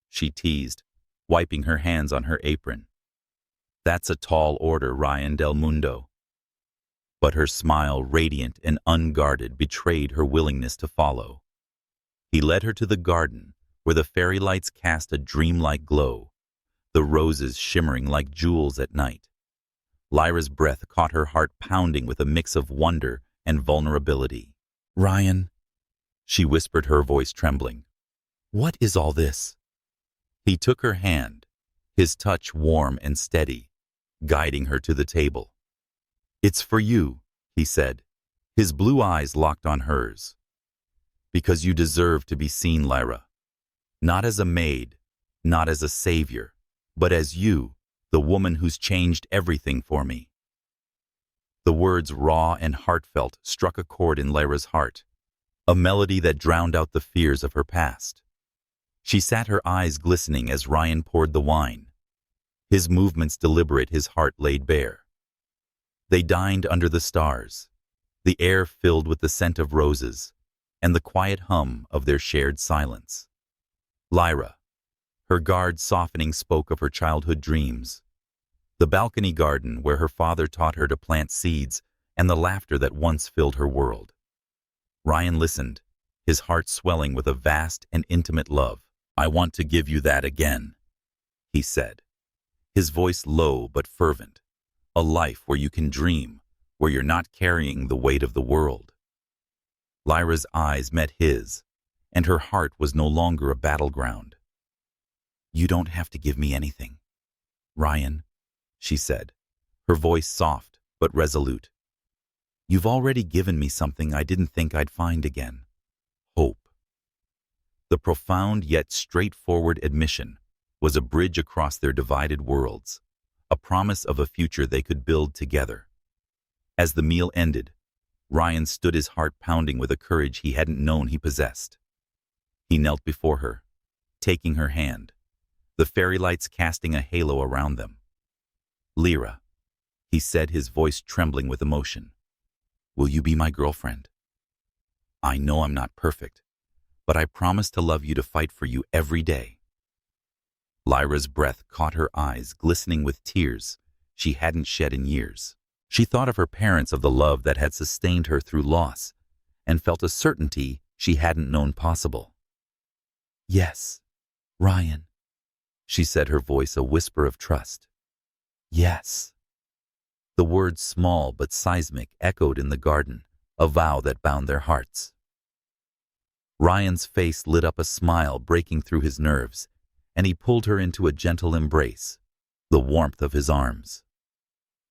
she teased, wiping her hands on her apron. "That's a tall order, Ryan Del Mundo." But her smile, radiant and unguarded, betrayed her willingness to follow. He led her to the garden, where the fairy lights cast a dreamlike glow, the roses shimmering like jewels at night. Lyra's breath caught her heart pounding with a mix of wonder and vulnerability. "Ryan," she whispered, her voice trembling, "what is all this?" He took her hand, his touch warm and steady, guiding her to the table. "It's for you," he said, his blue eyes locked on hers. "Because you deserve to be seen, Lyra. Not as a maid, not as a savior, but as you, the woman who's changed everything for me." The words, raw and heartfelt, struck a chord in Lyra's heart, a melody that drowned out the fears of her past. She sat, her eyes glistening as Ryan poured the wine, his movements deliberate, his heart laid bare. They dined under the stars, the air filled with the scent of roses and the quiet hum of their shared silence. Lyra, her guard softening, spoke of her childhood dreams, the balcony garden where her father taught her to plant seeds, and the laughter that once filled her world. Ryan listened, his heart swelling with a vast and intimate love. "I want to give you that again," he said, his voice low but fervent. "A life where you can dream, where you're not carrying the weight of the world." Lyra's eyes met his, and her heart was no longer a battleground. You don't have to give me anything, Ryan, she said, her voice soft but resolute. You've already given me something I didn't think I'd find again. Hope. The profound yet straightforward admission was a bridge across their divided worlds, a promise of a future they could build together. As the meal ended, Ryan stood, his heart pounding with a courage he hadn't known he possessed. He knelt before her, taking her hand, the fairy lights casting a halo around them. Lyra, he said, his voice trembling with emotion, will you be my girlfriend? I know I'm not perfect, but I promise to love you, to fight for you every day. Lyra's breath caught her eyes, glistening with tears she hadn't shed in years. She thought of her parents, of the love that had sustained her through loss, and felt a certainty she hadn't known possible. Yes, Ryan, she said, her voice a whisper of trust. Yes. The words, small but seismic, echoed in the garden, a vow that bound their hearts. Ryan's face lit up, a smile breaking through his nerves, and he pulled her into a gentle embrace, the warmth of his arms,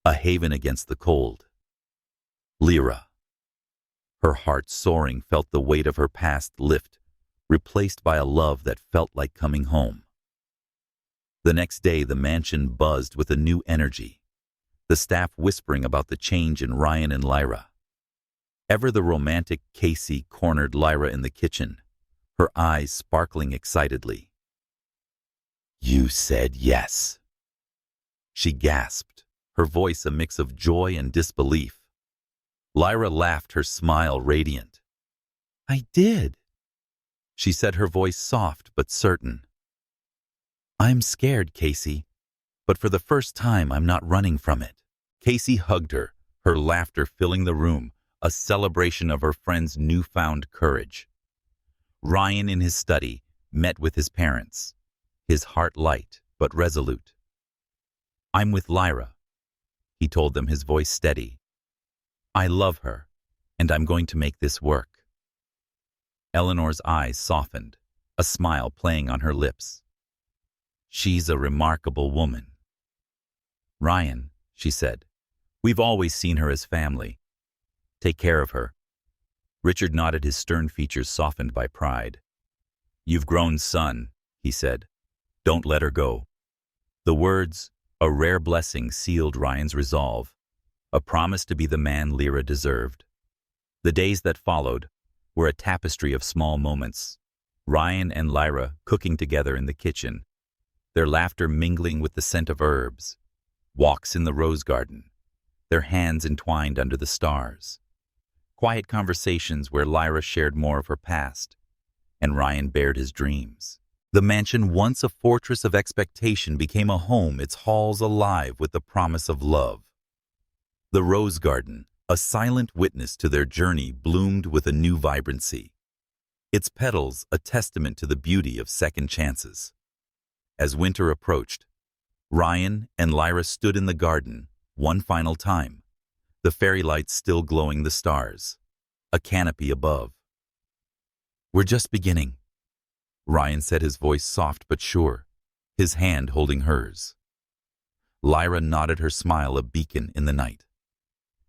a haven against the cold. Lyra, her heart soaring, felt the weight of her past lift, replaced by a love that felt like coming home. The next day, the mansion buzzed with a new energy, the staff whispering about the change in Ryan and Lyra. Ever the romantic Casey cornered Lyra in the kitchen, her eyes sparkling excitedly. You said yes, she gasped, her voice a mix of joy and disbelief. Lyra laughed, her smile radiant. I did, she said, her voice soft but certain. I'm scared, Casey, but for the first time I'm not running from it. Casey hugged her, her laughter filling the room, a celebration of her friend's newfound courage. Ryan, in his study, met with his parents, his heart light but resolute. I'm with Lyra, he told them, his voice steady. I love her, and I'm going to make this work. Eleanor's eyes softened, a smile playing on her lips. She's a remarkable woman. Ryan, she said, we've always seen her as family. Take care of her. Richard nodded, his stern features softened by pride. You've grown, son, he said. Don't let her go. The words, a rare blessing, sealed Ryan's resolve, a promise to be the man Lyra deserved. The days that followed were a tapestry of small moments, Ryan and Lyra cooking together in the kitchen, their laughter mingling with the scent of herbs, walks in the rose garden, their hands entwined under the stars, quiet conversations where Lyra shared more of her past and Ryan bared his dreams. The mansion, once a fortress of expectation, became a home, its halls alive with the promise of love. The rose garden, a silent witness to their journey, bloomed with a new vibrancy, its petals a testament to the beauty of second chances. As winter approached, Ryan and Lyra stood in the garden one final time, the fairy lights still glowing the stars, a canopy above. We're just beginning, Ryan said, his voice soft but sure, his hand holding hers. Lyra nodded, her smile a beacon in the night.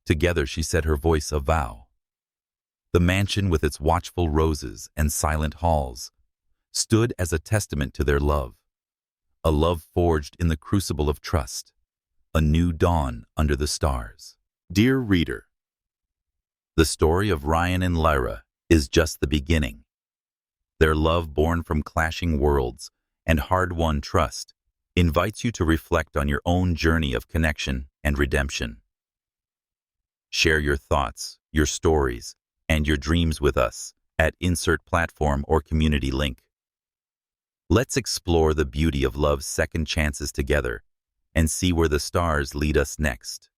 Together, she said, her voice a vow. The mansion, with its watchful roses and silent halls, stood as a testament to their love, a love forged in the crucible of trust, a new dawn under the stars. Dear reader, the story of Ryan and Lyra is just the beginning. Their love, born from clashing worlds and hard-won trust, invites you to reflect on your own journey of connection and redemption. Share your thoughts, your stories, and your dreams with us at insert platform or community link. Let's explore the beauty of love's second chances together and see where the stars lead us next.